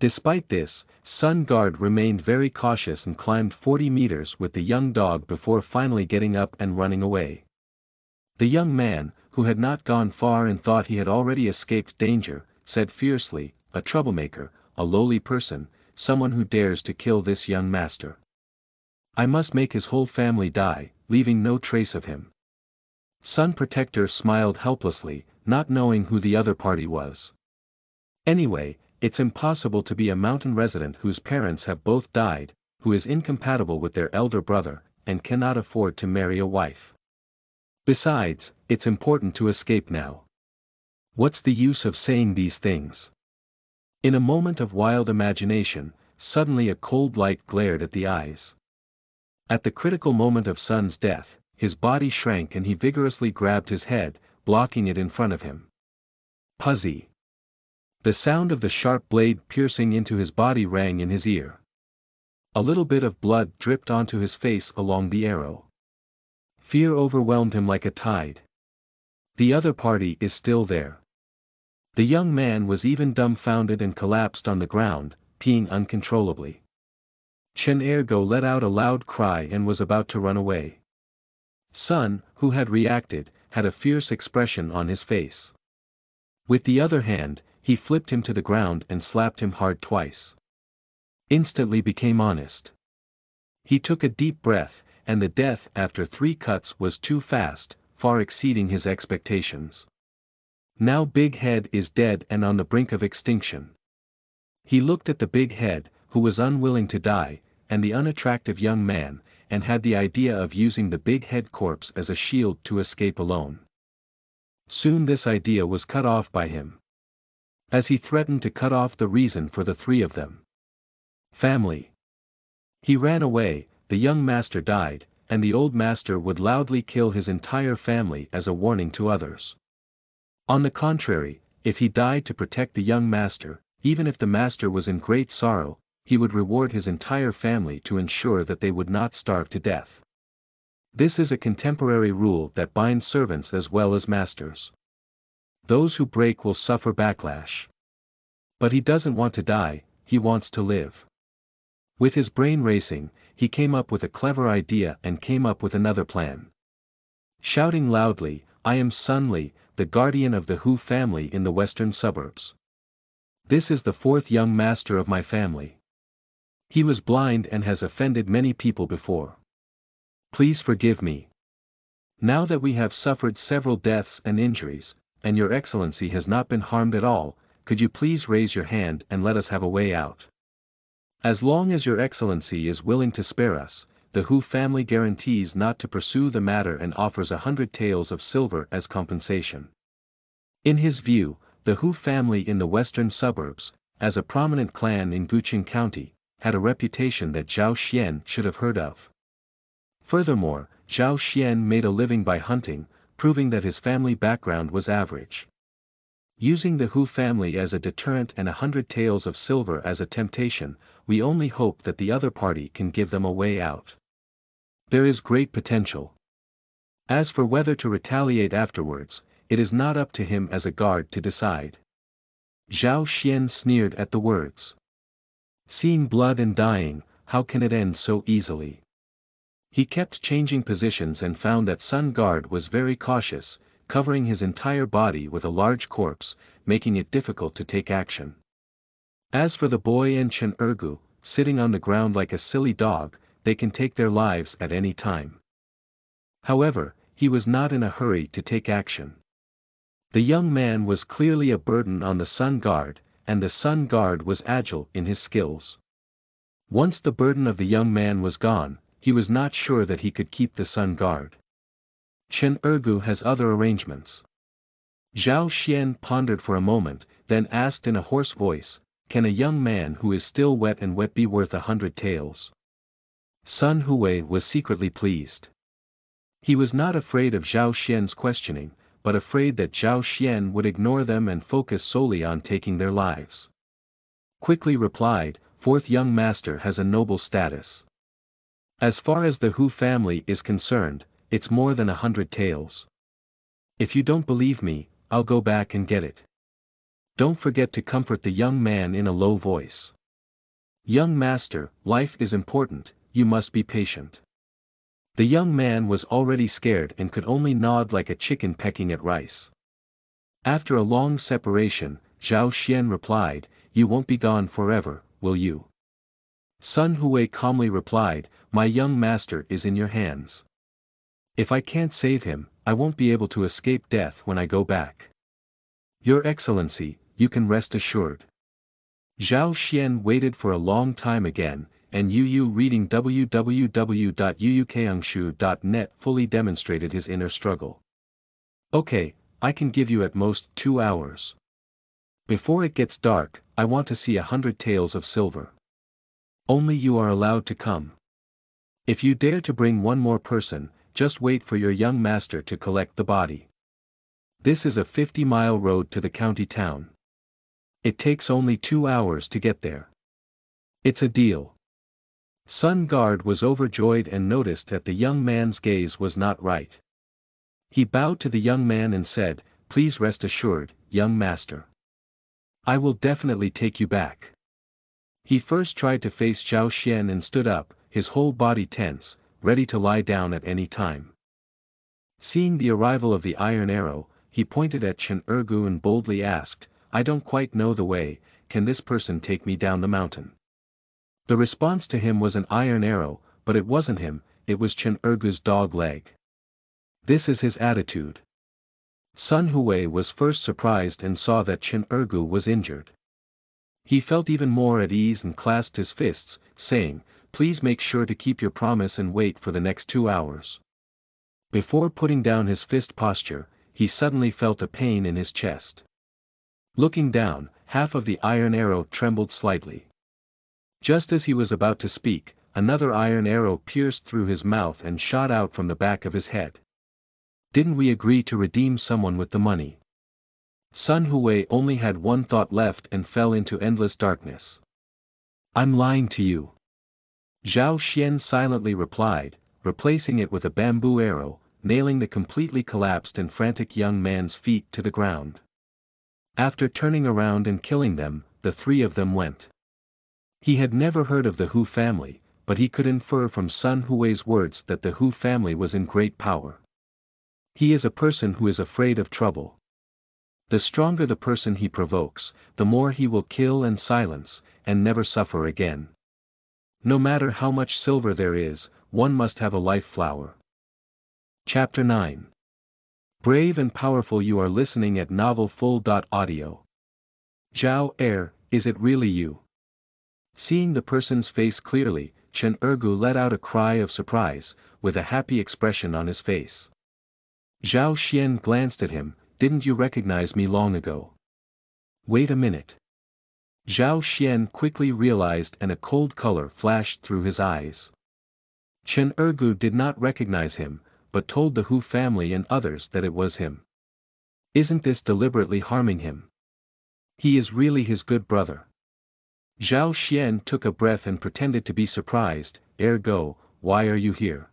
Despite this, Sun Guard remained very cautious and climbed 40 meters with the young dog before finally getting up and running away. The young man, who had not gone far and thought he had already escaped danger, said fiercely, "A troublemaker, a lowly person, someone who dares to kill this young master. I must make his whole family die, leaving no trace of him." Sun Protector smiled helplessly, not knowing who the other party was. "Anyway, it's impossible to be a mountain resident whose parents have both died, who is incompatible with their elder brother, and cannot afford to marry a wife. Besides, it's important to escape now. What's the use of saying these things?" In a moment of wild imagination, suddenly a cold light glared at the eyes. At the critical moment of Sun's death, his body shrank and he vigorously grabbed his head, blocking it in front of him. Puzzy. The sound of the sharp blade piercing into his body rang in his ear. A little bit of blood dripped onto his face along the arrow. Fear overwhelmed him like a tide. The other party is still there. The young man was even dumbfounded and collapsed on the ground, peeing uncontrollably. Chen Ergo let out a loud cry and was about to run away. Sun, who had reacted, had a fierce expression on his face. With the other hand, he flipped him to the ground and slapped him hard twice. Instantly became honest. He took a deep breath, and the death after 3 cuts was too fast, far exceeding his expectations. Now Big Head is dead and on the brink of extinction. He looked at the Big Head, who was unwilling to die, and the unattractive young man, and had the idea of using the Big Head corpse as a shield to escape alone. Soon this idea was cut off by him. As he threatened to cut off the reason for the 3 of them. Family. He ran away, the young master died, and the old master would loudly kill his entire family as a warning to others. On the contrary, if he died to protect the young master, even if the master was in great sorrow, he would reward his entire family to ensure that they would not starve to death. This is a contemporary rule that binds servants as well as masters. Those who break will suffer backlash. But he doesn't want to die, he wants to live. With his brain racing, he came up with a clever idea and came up with another plan. Shouting loudly, "I am Sun Li, the guardian of the Hu family in the western suburbs. This is the 4th young master of my family. He was blind and has offended many people before. Please forgive me. Now that we have suffered several deaths and injuries, and your excellency has not been harmed at all, could you please raise your hand and let us have a way out? As long as your excellency is willing to spare us, the Hu family guarantees not to pursue the matter and offers 100 taels of silver as compensation." In his view, the Hu family in the western suburbs, as a prominent clan in Guqing County, had a reputation that Zhao Xian should have heard of. Furthermore, Zhao Xian made a living by hunting, proving that his family background was average. Using the Hu family as a deterrent and 100 taels of silver as a temptation, we only hope that the other party can give them a way out. There is great potential. As for whether to retaliate afterwards, it is not up to him as a guard to decide. Zhao Xian sneered at the words. Seeing blood and dying, how can it end so easily? He kept changing positions and found that Sun Guard was very cautious, covering his entire body with a large corpse, making it difficult to take action. As for the boy and Chen Ergu, sitting on the ground like a silly dog, they can take their lives at any time. However, he was not in a hurry to take action. The young man was clearly a burden on the Sun Guard, and the Sun Guard was agile in his skills. Once the burden of the young man was gone, he was not sure that he could keep the sun guard. Chen Ergu has other arrangements. Zhao Xian pondered for a moment, then asked in a hoarse voice, can a young man who is still wet and wet be worth 100 taels? Sun Hui was secretly pleased. He was not afraid of Zhao Xian's questioning, but afraid that Zhao Xian would ignore them and focus solely on taking their lives. Quickly replied, fourth young master has a noble status. As far as the Hu family is concerned, it's more than 100 taels. If you don't believe me, I'll go back and get it. Don't forget to comfort the young man in a low voice. Young master, life is important, you must be patient. The young man was already scared and could only nod like a chicken pecking at rice. After a long separation, Zhao Xian replied, you won't be gone forever, will you? Sun Hui calmly replied, my young master is in your hands. If I can't save him, I won't be able to escape death when I go back. Your Excellency, you can rest assured. Zhao Xian waited for a long time again, and Yu reading www.yuukangshu.net fully demonstrated his inner struggle. Okay, I can give you at most 2 hours. Before it gets dark, I want to see 100 taels of silver. Only you are allowed to come. If you dare to bring one more person, just wait for your young master to collect the body. This is a 50-mile road to the county town. It takes only 2 hours to get there. It's a deal. Sun Guard was overjoyed and noticed that the young man's gaze was not right. He bowed to the young man and said, please rest assured, young master. I will definitely take you back. He first tried to face Zhao Xian and stood up, his whole body tense, ready to lie down at any time. Seeing the arrival of the iron arrow, he pointed at Chen Ergu and boldly asked, I don't quite know the way, can this person take me down the mountain? The response to him was an iron arrow, but it wasn't him, it was Chen Ergu's dog leg. This is his attitude. Sun Hui was first surprised and saw that Chen Ergu was injured. He felt even more at ease and clasped his fists, saying, please make sure to keep your promise and wait for the next 2 hours. Before putting down his fist posture, he suddenly felt a pain in his chest. Looking down, half of the iron arrow trembled slightly. Just as he was about to speak, another iron arrow pierced through his mouth and shot out from the back of his head. Didn't we agree to redeem someone with the money? Sun Hui only had one thought left and fell into endless darkness. I'm lying to you. Zhao Xian silently replied, replacing it with a bamboo arrow, nailing the completely collapsed and frantic young man's feet to the ground. After turning around and killing them, the 3 of them went. He had never heard of the Hu family, but he could infer from Sun Hui's words that the Hu family was in great power. He is a person who is afraid of trouble. The stronger the person he provokes, the more he will kill and silence, and never suffer again. No matter how much silver there is, one must have a life flower. Chapter 9. Brave and powerful. You are listening at novelfull.audio. Zhao, is it really you? Seeing the person's face clearly, Chen Ergu let out a cry of surprise, with a happy expression on his face. Zhao Xian glanced at him, didn't you recognize me long ago? Wait a minute. Zhao Xian quickly realized and a cold color flashed through his eyes. Chen Ergu did not recognize him, but told the Hu family and others that it was him. Isn't this deliberately harming him? He is really his good brother. Zhao Xian took a breath and pretended to be surprised, Ergo, why are you here?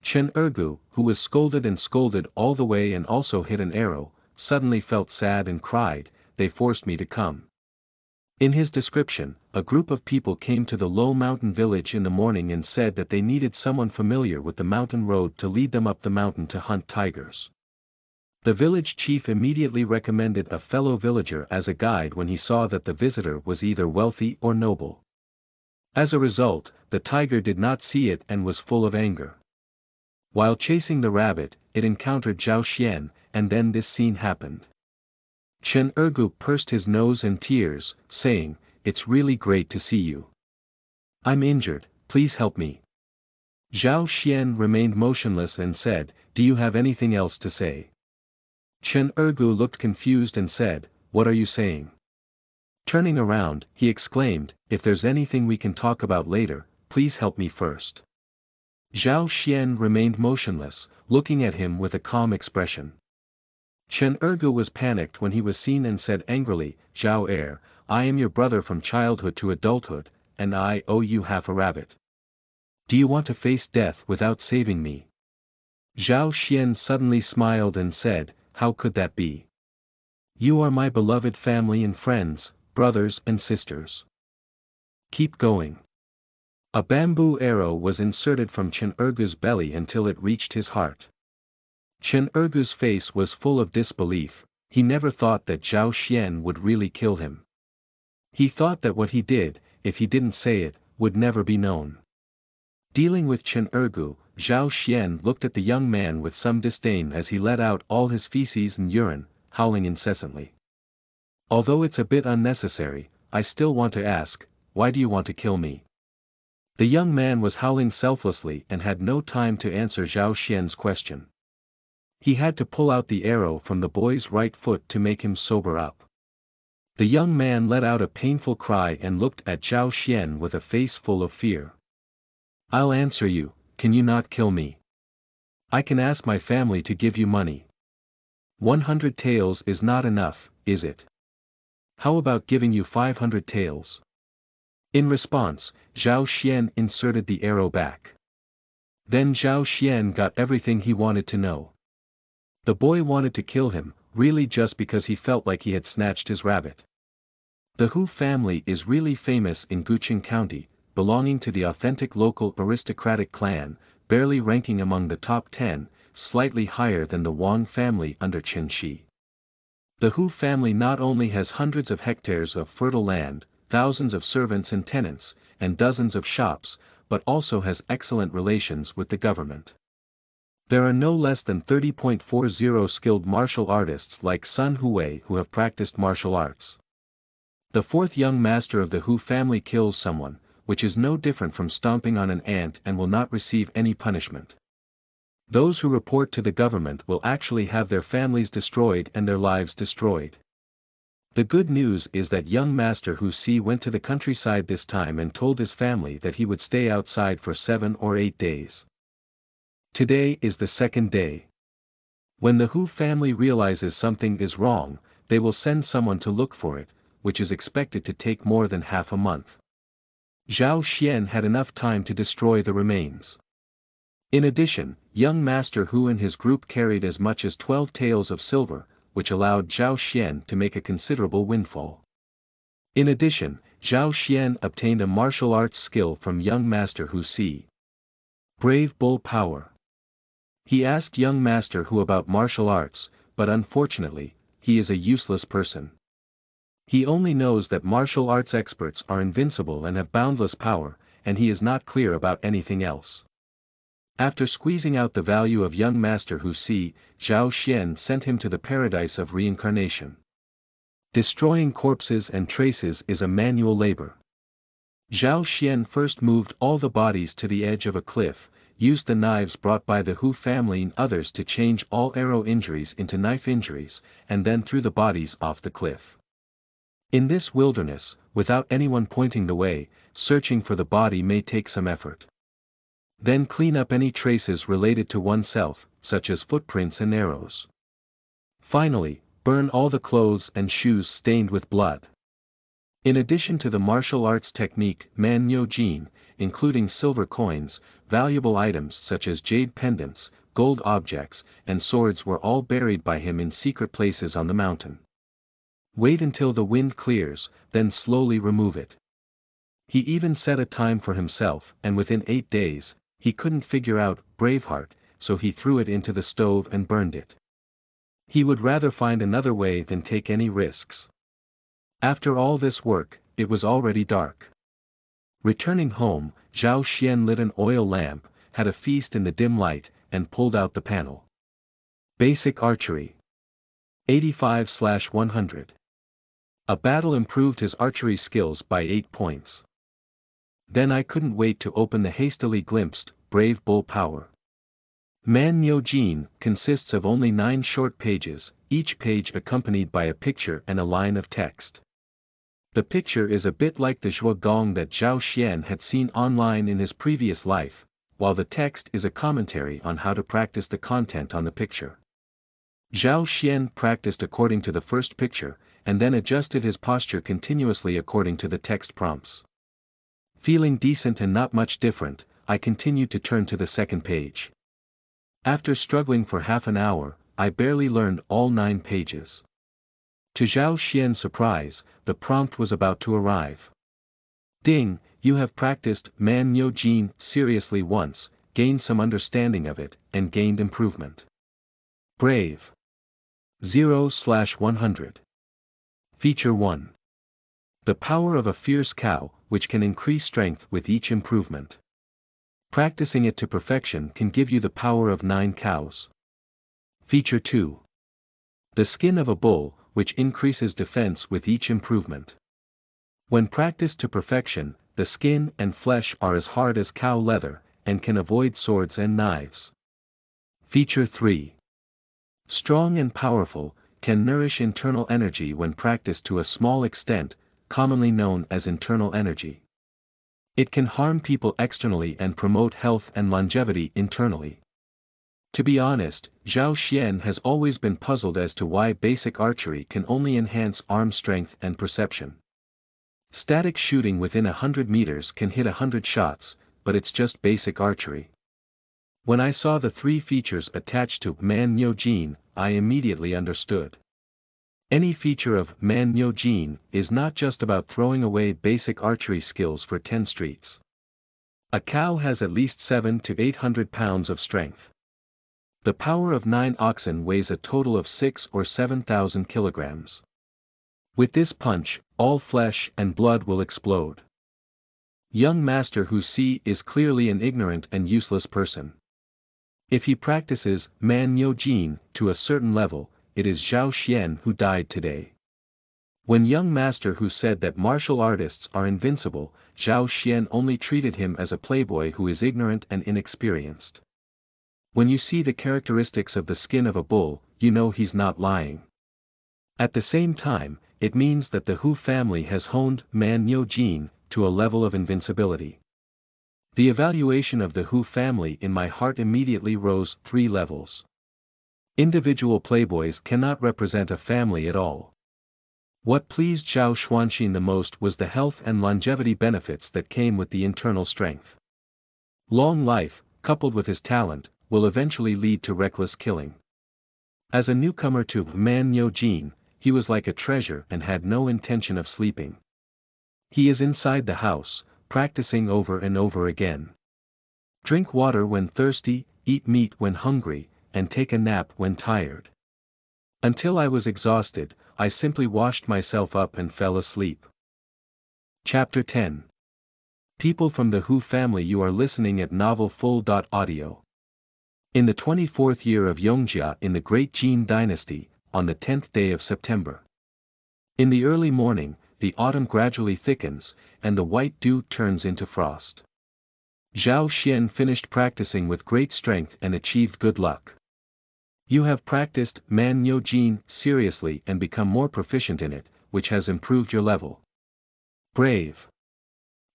Chen Ergu, who was scolded and scolded all the way and also hit an arrow, suddenly felt sad and cried, they forced me to come. In his description, a group of people came to the low mountain village in the morning and said that they needed someone familiar with the mountain road to lead them up the mountain to hunt tigers. The village chief immediately recommended a fellow villager as a guide when he saw that the visitor was either wealthy or noble. As a result, the tiger did not see it and was full of anger. While chasing the rabbit, it encountered Zhao Xian, and then this scene happened. Chen Ergu pursed his nose in tears, saying, it's really great to see you. I'm injured, please help me. Zhao Xian remained motionless and said, "Do you have anything else to say?" Chen Ergu looked confused and said, "What are you saying?" Turning around, he exclaimed, "If there's anything we can talk about later, please help me first." Zhao Xian remained motionless, looking at him with a calm expression. Chen Ergu was panicked when he was seen and said angrily, "Zhao Er, I am your brother from childhood to adulthood, and I owe you half a rabbit. Do you want to face death without saving me?" Zhao Xian suddenly smiled and said, "How could that be? You are my beloved family and friends, brothers and sisters. Keep going." A bamboo arrow was inserted from Chen Ergu's belly until it reached his heart. Chen Ergu's face was full of disbelief. He never thought that Zhao Xian would really kill him. He thought that what he did, if he didn't say it, would never be known. Dealing with Chen Ergu, Zhao Xian looked at the young man with some disdain as he let out all his feces and urine, howling incessantly. "Although it's a bit unnecessary, I still want to ask, why do you want to kill me?" The young man was howling selflessly and had no time to answer Zhao Xian's question. He had to pull out the arrow from the boy's right foot to make him sober up. The young man let out a painful cry and looked at Zhao Xian with a face full of fear. "I'll answer you, can you not kill me? I can ask my family to give you money. 100 taels is not enough, is it? How about giving you 500 taels? In response, Zhao Xian inserted the arrow back. Then Zhao Xian got everything he wanted to know. The boy wanted to kill him, really just because he felt like he had snatched his rabbit. The Hu family is really famous in Guqing County, belonging to the authentic local aristocratic clan, barely ranking among the top 10, slightly higher than the Wang family under Qin Shi. The Hu family not only has hundreds of hectares of fertile land, thousands of servants and tenants, and dozens of shops, but also has excellent relations with the government. There are no less than 30.40 skilled martial artists like Sun Hui who have practiced martial arts. The fourth young master of the Hu family kills someone, which is no different from stomping on an ant and will not receive any punishment. Those who report to the government will actually have their families destroyed and their lives destroyed. The good news is that young Master Hu Si went to the countryside this time and told his family that he would stay outside for 7 or 8 days. Today is the second day. When the Hu family realizes something is wrong, they will send someone to look for it, which is expected to take more than half a month. Zhao Xian had enough time to destroy the remains. In addition, young Master Hu and his group carried as much as 12 taels of silver, which allowed Zhao Xian to make a considerable windfall. In addition, Zhao Xian obtained a martial arts skill from young Master Hu Si. Brave Bull Power. He asked young Master Hu about martial arts, but unfortunately, he is a useless person. He only knows that martial arts experts are invincible and have boundless power, and he is not clear about anything else. After squeezing out the value of young Master Hu Si, Zhao Xian sent him to the paradise of reincarnation. Destroying corpses and traces is a manual labor. Zhao Xian first moved all the bodies to the edge of a cliff, used the knives brought by the Hu family and others to change all arrow injuries into knife injuries, and then threw the bodies off the cliff. In this wilderness, without anyone pointing the way, searching for the body may take some effort. Then clean up any traces related to oneself, such as footprints and arrows. Finally, burn all the clothes and shoes stained with blood. In addition to the martial arts technique Man Nyo Jin, including silver coins, valuable items such as jade pendants, gold objects, and swords were all buried by him in secret places on the mountain. Wait until the wind clears, then slowly remove it. He even set a time for himself, and within 8 days, he couldn't figure out Braveheart, so he threw it into the stove and burned it. He would rather find another way than take any risks. After all this work, it was already dark. Returning home, Zhao Xian lit an oil lamp, had a feast in the dim light, and pulled out the panel. Basic Archery 85/100. A battle improved his archery skills by 8 points. Then I couldn't wait to open the hastily glimpsed, brave bull power. Man Nyo Jin consists of only 9 short pages, each page accompanied by a picture and a line of text. The picture is a bit like the Zhuo Gong that Zhao Xian had seen online in his previous life, while the text is a commentary on how to practice the content on the picture. Zhao Xian practiced according to the first picture, and then adjusted his posture continuously according to the text prompts. Feeling decent and not much different, I continued to turn to the second page. After struggling for half an hour, I barely learned all 9 pages. To Zhao Xian's surprise, the prompt was about to arrive. Ding, you have practiced Man Nyo Jin seriously once, gained some understanding of it, and gained improvement. Brave. 0/100. Feature 1. The power of a fierce cow, which can increase strength with each improvement. Practicing it to perfection can give you the power of 9 cows. Feature 2. The skin of a bull, which increases defense with each improvement. When practiced to perfection, the skin and flesh are as hard as cow leather, and can avoid swords and knives. Feature 3. Strong and powerful, can nourish internal energy when practiced to a small extent, commonly known as internal energy. It can harm people externally and promote health and longevity internally. To be honest, Zhao Xian has always been puzzled as to why basic archery can only enhance arm strength and perception. Static shooting within 100 meters can hit 100 shots, but it's just basic archery. When I saw the 3 features attached to Man Nyo Jin, I immediately understood. Any feature of Man Nyo Jin is not just about throwing away basic archery skills for 10 streets. A cow has at least 700 to 800 pounds of strength. The power of 9 oxen weighs a total of 6 or 7,000 kilograms. With this punch, all flesh and blood will explode. Young master who see is clearly an ignorant and useless person. If he practices Man Nyo Jin to a certain level, it is Zhao Xian who died today. When young master who said that martial artists are invincible, Zhao Xian only treated him as a playboy who is ignorant and inexperienced. When you see the characteristics of the skin of a bull, you know he's not lying. At the same time, it means that the Hu family has honed Man Nyo Jin to a level of invincibility. The evaluation of the Hu family in my heart immediately rose 3 levels. Individual playboys cannot represent a family at all. What pleased Zhao Xuanxin the most was the health and longevity benefits that came with the internal strength. Long life, coupled with his talent, will eventually lead to reckless killing. As a newcomer to Man Nyo Jin, he was like a treasure and had no intention of sleeping. He is inside the house, practicing over and over again. Drink water when thirsty, eat meat when hungry, and take a nap when tired. Until I was exhausted, I simply washed myself up and fell asleep. Chapter 10. People from the Hu family. You are listening at Novel Full.audio. In the 24th year of Yongjia in the Great Jin Dynasty, on the 10th day of September. In the early morning, the autumn gradually thickens, and the white dew turns into frost. Zhao Xian finished practicing with great strength and achieved good luck. You have practiced Man Nyo Jin seriously and become more proficient in it, which has improved your level. Brave.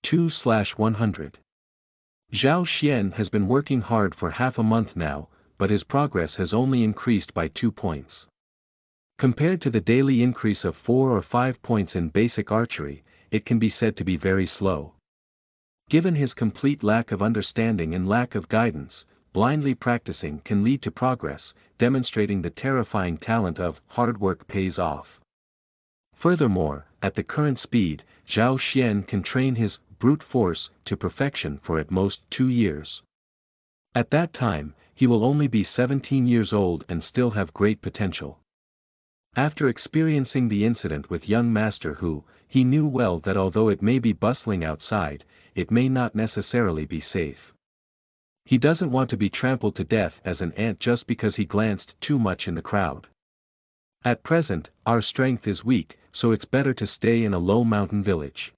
2/100. Zhao Xian has been working hard for half a month now, but his progress has only increased by 2 points. Compared to the daily increase of 4 or 5 points in basic archery, it can be said to be very slow. Given his complete lack of understanding and lack of guidance, blindly practicing can lead to progress, demonstrating the terrifying talent of hard work pays off. Furthermore, at the current speed, Zhao Xian can train his brute force to perfection for at most 2 years. At that time, he will only be 17 years old and still have great potential. After experiencing the incident with young Master Hu, he knew well that although it may be bustling outside, it may not necessarily be safe. He doesn't want to be trampled to death as an ant just because he glanced too much in the crowd. At present, our strength is weak, so it's better to stay in a low mountain village.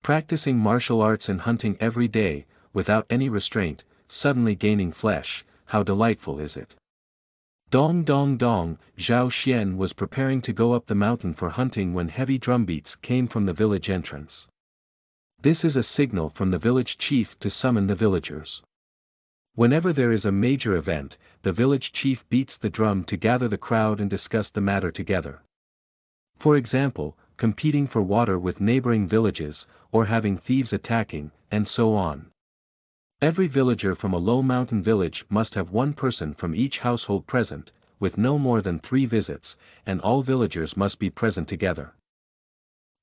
Practicing martial arts and hunting every day, without any restraint, suddenly gaining flesh, how delightful is it? Dong dong dong, Zhao Xian was preparing to go up the mountain for hunting when heavy drumbeats came from the village entrance. This is a signal from the village chief to summon the villagers. Whenever there is a major event, the village chief beats the drum to gather the crowd and discuss the matter together. For example, competing for water with neighboring villages, or having thieves attacking, and so on. Every villager from a low mountain village must have one person from each household present, with no more than 3 visits, and all villagers must be present together.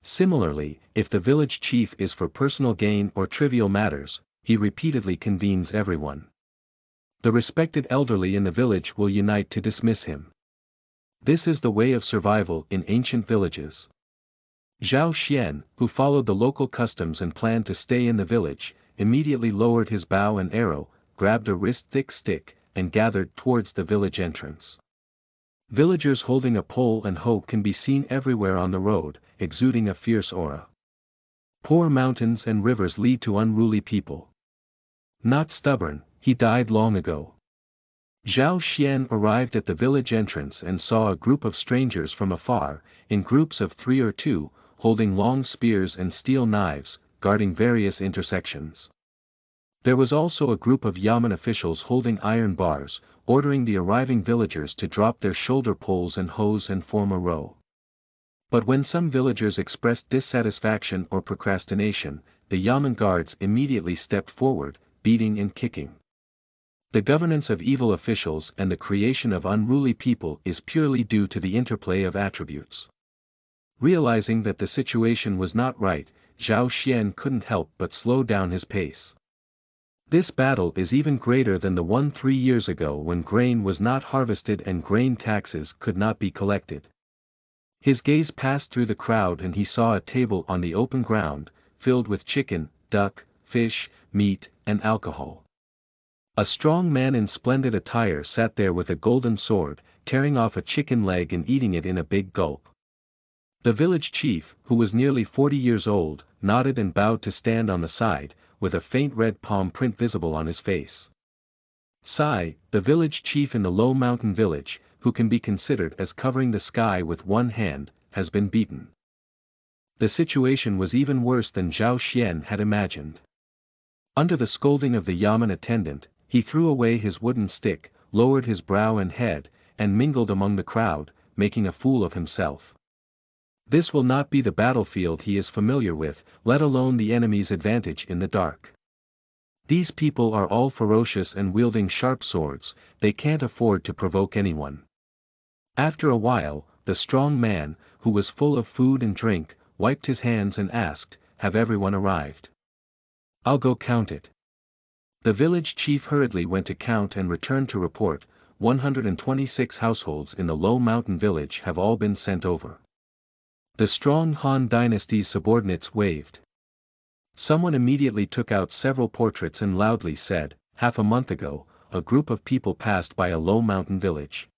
Similarly, if the village chief is for personal gain or trivial matters, he repeatedly convenes everyone. The respected elderly in the village will unite to dismiss him. This is the way of survival in ancient villages. Zhao Xian, who followed the local customs and planned to stay in the village, immediately lowered his bow and arrow, grabbed a wrist-thick stick, and gathered towards the village entrance. Villagers holding a pole and hoe can be seen everywhere on the road, exuding a fierce aura. Poor mountains and rivers lead to unruly people. Not stubborn, he died long ago. Zhao Xian arrived at the village entrance and saw a group of strangers from afar, in groups of 3 or 2, holding long spears and steel knives, guarding various intersections. There was also a group of yamen officials holding iron bars, ordering the arriving villagers to drop their shoulder poles and hoes and form a row. But when some villagers expressed dissatisfaction or procrastination, the yamen guards immediately stepped forward, beating and kicking. The governance of evil officials and the creation of unruly people is purely due to the interplay of attributes. Realizing that the situation was not right, Zhao Xian couldn't help but slow down his pace. This battle is even greater than the one 3 years ago when grain was not harvested and grain taxes could not be collected. His gaze passed through the crowd and he saw a table on the open ground, filled with chicken, duck, fish, meat, and alcohol. A strong man in splendid attire sat there with a golden sword, tearing off a chicken leg and eating it in a big gulp. The village chief, who was nearly 40 years old, nodded and bowed to stand on the side, with a faint red palm print visible on his face. Sai, the village chief in the low mountain village, who can be considered as covering the sky with one hand, has been beaten. The situation was even worse than Zhao Xian had imagined. Under the scolding of the yamen attendant, he threw away his wooden stick, lowered his brow and head, and mingled among the crowd, making a fool of himself. This will not be the battlefield he is familiar with, let alone the enemy's advantage in the dark. These people are all ferocious and wielding sharp swords, they can't afford to provoke anyone. After a while, the strong man, who was full of food and drink, wiped his hands and asked, "Have everyone arrived? I'll go count it." The village chief hurriedly went to count and returned to report, 126 households in the low mountain village have all been sent over. The strong Han dynasty's subordinates waved. Someone immediately took out several portraits and loudly said, "Half a month ago, a group of people passed by a low mountain village.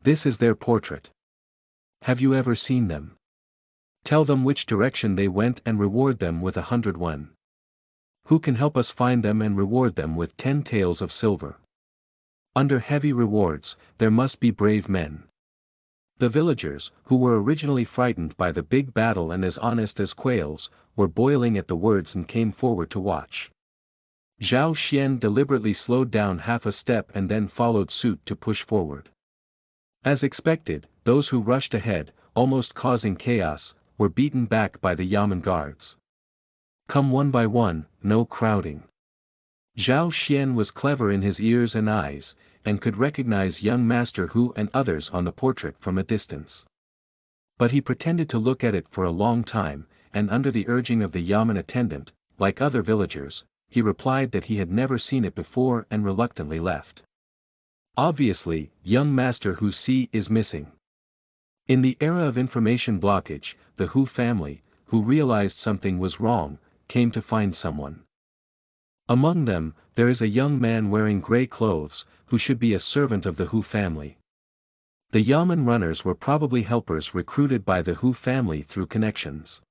This is their portrait. Have you ever seen them? Tell them which direction they went and reward them with 100 won. Who can help us find them and reward them with 10 taels of silver? Under heavy rewards, there must be brave men." The villagers, who were originally frightened by the big battle and as honest as quails, were boiling at the words and came forward to watch. Zhao Xian deliberately slowed down half a step and then followed suit to push forward. As expected, those who rushed ahead, almost causing chaos, were beaten back by the yamen guards. Come one by one, no crowding. Zhao Xian was clever in his ears and eyes, and could recognize young Master Hu and others on the portrait from a distance. But he pretended to look at it for a long time, and under the urging of the yamen attendant, like other villagers, he replied that he had never seen it before and reluctantly left. Obviously, young Master Hu's C is missing. In the era of information blockage, the Hu family, who realized something was wrong, came to find someone. Among them, there is a young man wearing grey clothes, who should be a servant of the Hu family. The yamen runners were probably helpers recruited by the Hu family through connections.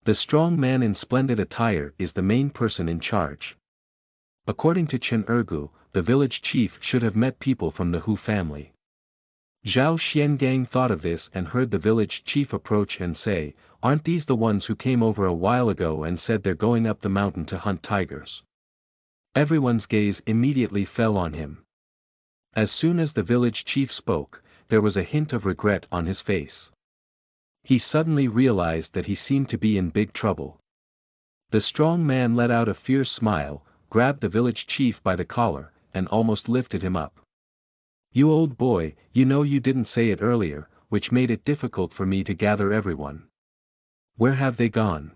The strong man in splendid attire is the main person in charge. According to Chen Ergu, the village chief should have met people from the Hu family. Zhao Xiangang thought of this and heard the village chief approach and say, "Aren't these the ones who came over a while ago and said they're going up the mountain to hunt tigers?" Everyone's gaze immediately fell on him. As soon as the village chief spoke, there was a hint of regret on his face. He suddenly realized that he seemed to be in big trouble. The strong man let out a fierce smile, grabbed the village chief by the collar, and almost lifted him up. "You old boy, you know you didn't say it earlier, which made it difficult for me to gather everyone. Where have they gone?"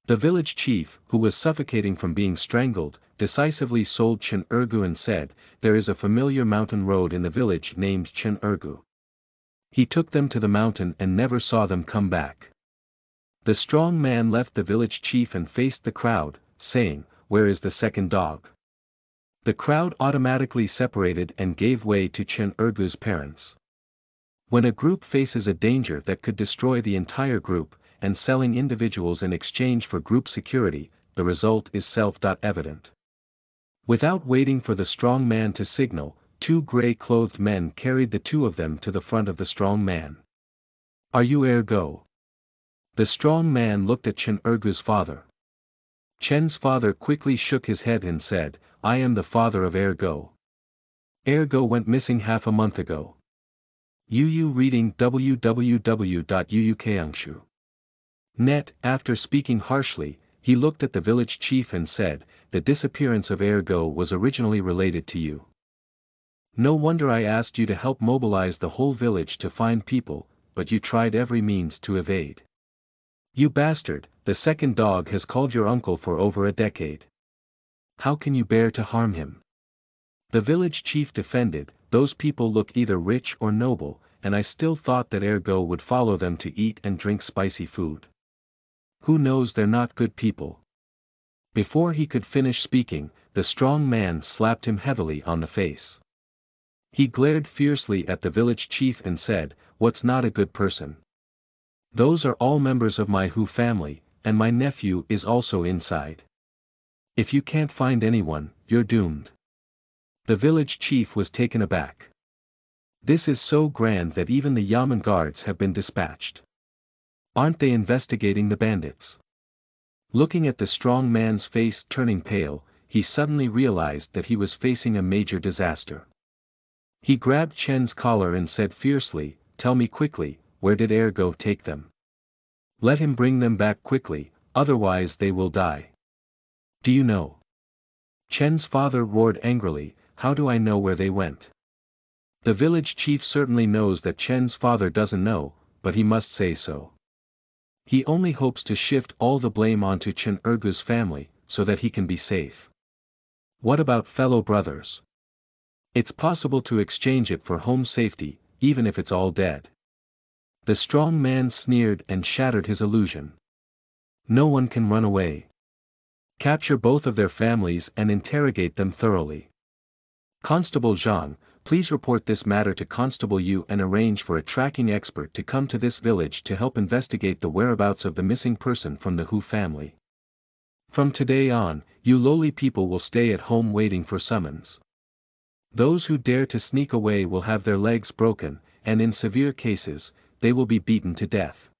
The village chief, who was suffocating from being strangled, decisively sold Chen Ergu and said, "There is a familiar mountain road in the village named Chen Ergu. He took them to the mountain and never saw them come back." The strong man left the village chief and faced the crowd, saying, "Where is the second dog?" The crowd automatically separated and gave way to Chen Ergu's parents. When a group faces a danger that could destroy the entire group, and selling individuals in exchange for group security, the result is self-evident. Without waiting for the strong man to signal, two gray-clothed men carried the two of them to the front of the strong man. "Are you Ergo?" The strong man looked at Chen Ergu's father. Chen's father quickly shook his head and said, "I am the father of Ergo. Ergo went missing half a month ago." Yu reading www.uukangshu.net. After speaking harshly, he looked at the village chief and said, "The disappearance of Ergo was originally related to you. No wonder I asked you to help mobilize the whole village to find people, but you tried every means to evade. You bastard, the second dog has called your uncle for over a decade. How can you bear to harm him?" The village chief defended, "Those people look either rich or noble, and I still thought that Ergo would follow them to eat and drink spicy food. Who knows, they're not good people." Before he could finish speaking, the strong man slapped him heavily on the face. He glared fiercely at the village chief and said, "What's not a good person? Those are all members of my Hu family, and my nephew is also inside. If you can't find anyone, you're doomed." The village chief was taken aback. "This is so grand that even the Yamen guards have been dispatched. Aren't they investigating the bandits?" Looking at the strong man's face turning pale, he suddenly realized that he was facing a major disaster. He grabbed Chen's collar and said fiercely, "Tell me quickly, where did Ergo take them? Let him bring them back quickly, otherwise they will die." "Do you know?" Chen's father roared angrily, "How do I know where they went?" The village chief certainly knows that Chen's father doesn't know, but he must say so. He only hopes to shift all the blame onto Chen Ergu's family, so that he can be safe. What about fellow brothers? It's possible to exchange it for home safety, even if it's all dead. The strong man sneered and shattered his illusion. No one can run away. Capture both of their families and interrogate them thoroughly. Constable Zhang, please report this matter to Constable Yu and arrange for a tracking expert to come to this village to help investigate the whereabouts of the missing person from the Hu family. From today on, you lowly people will stay at home waiting for summons. Those who dare to sneak away will have their legs broken, and in severe cases, they will be beaten to death.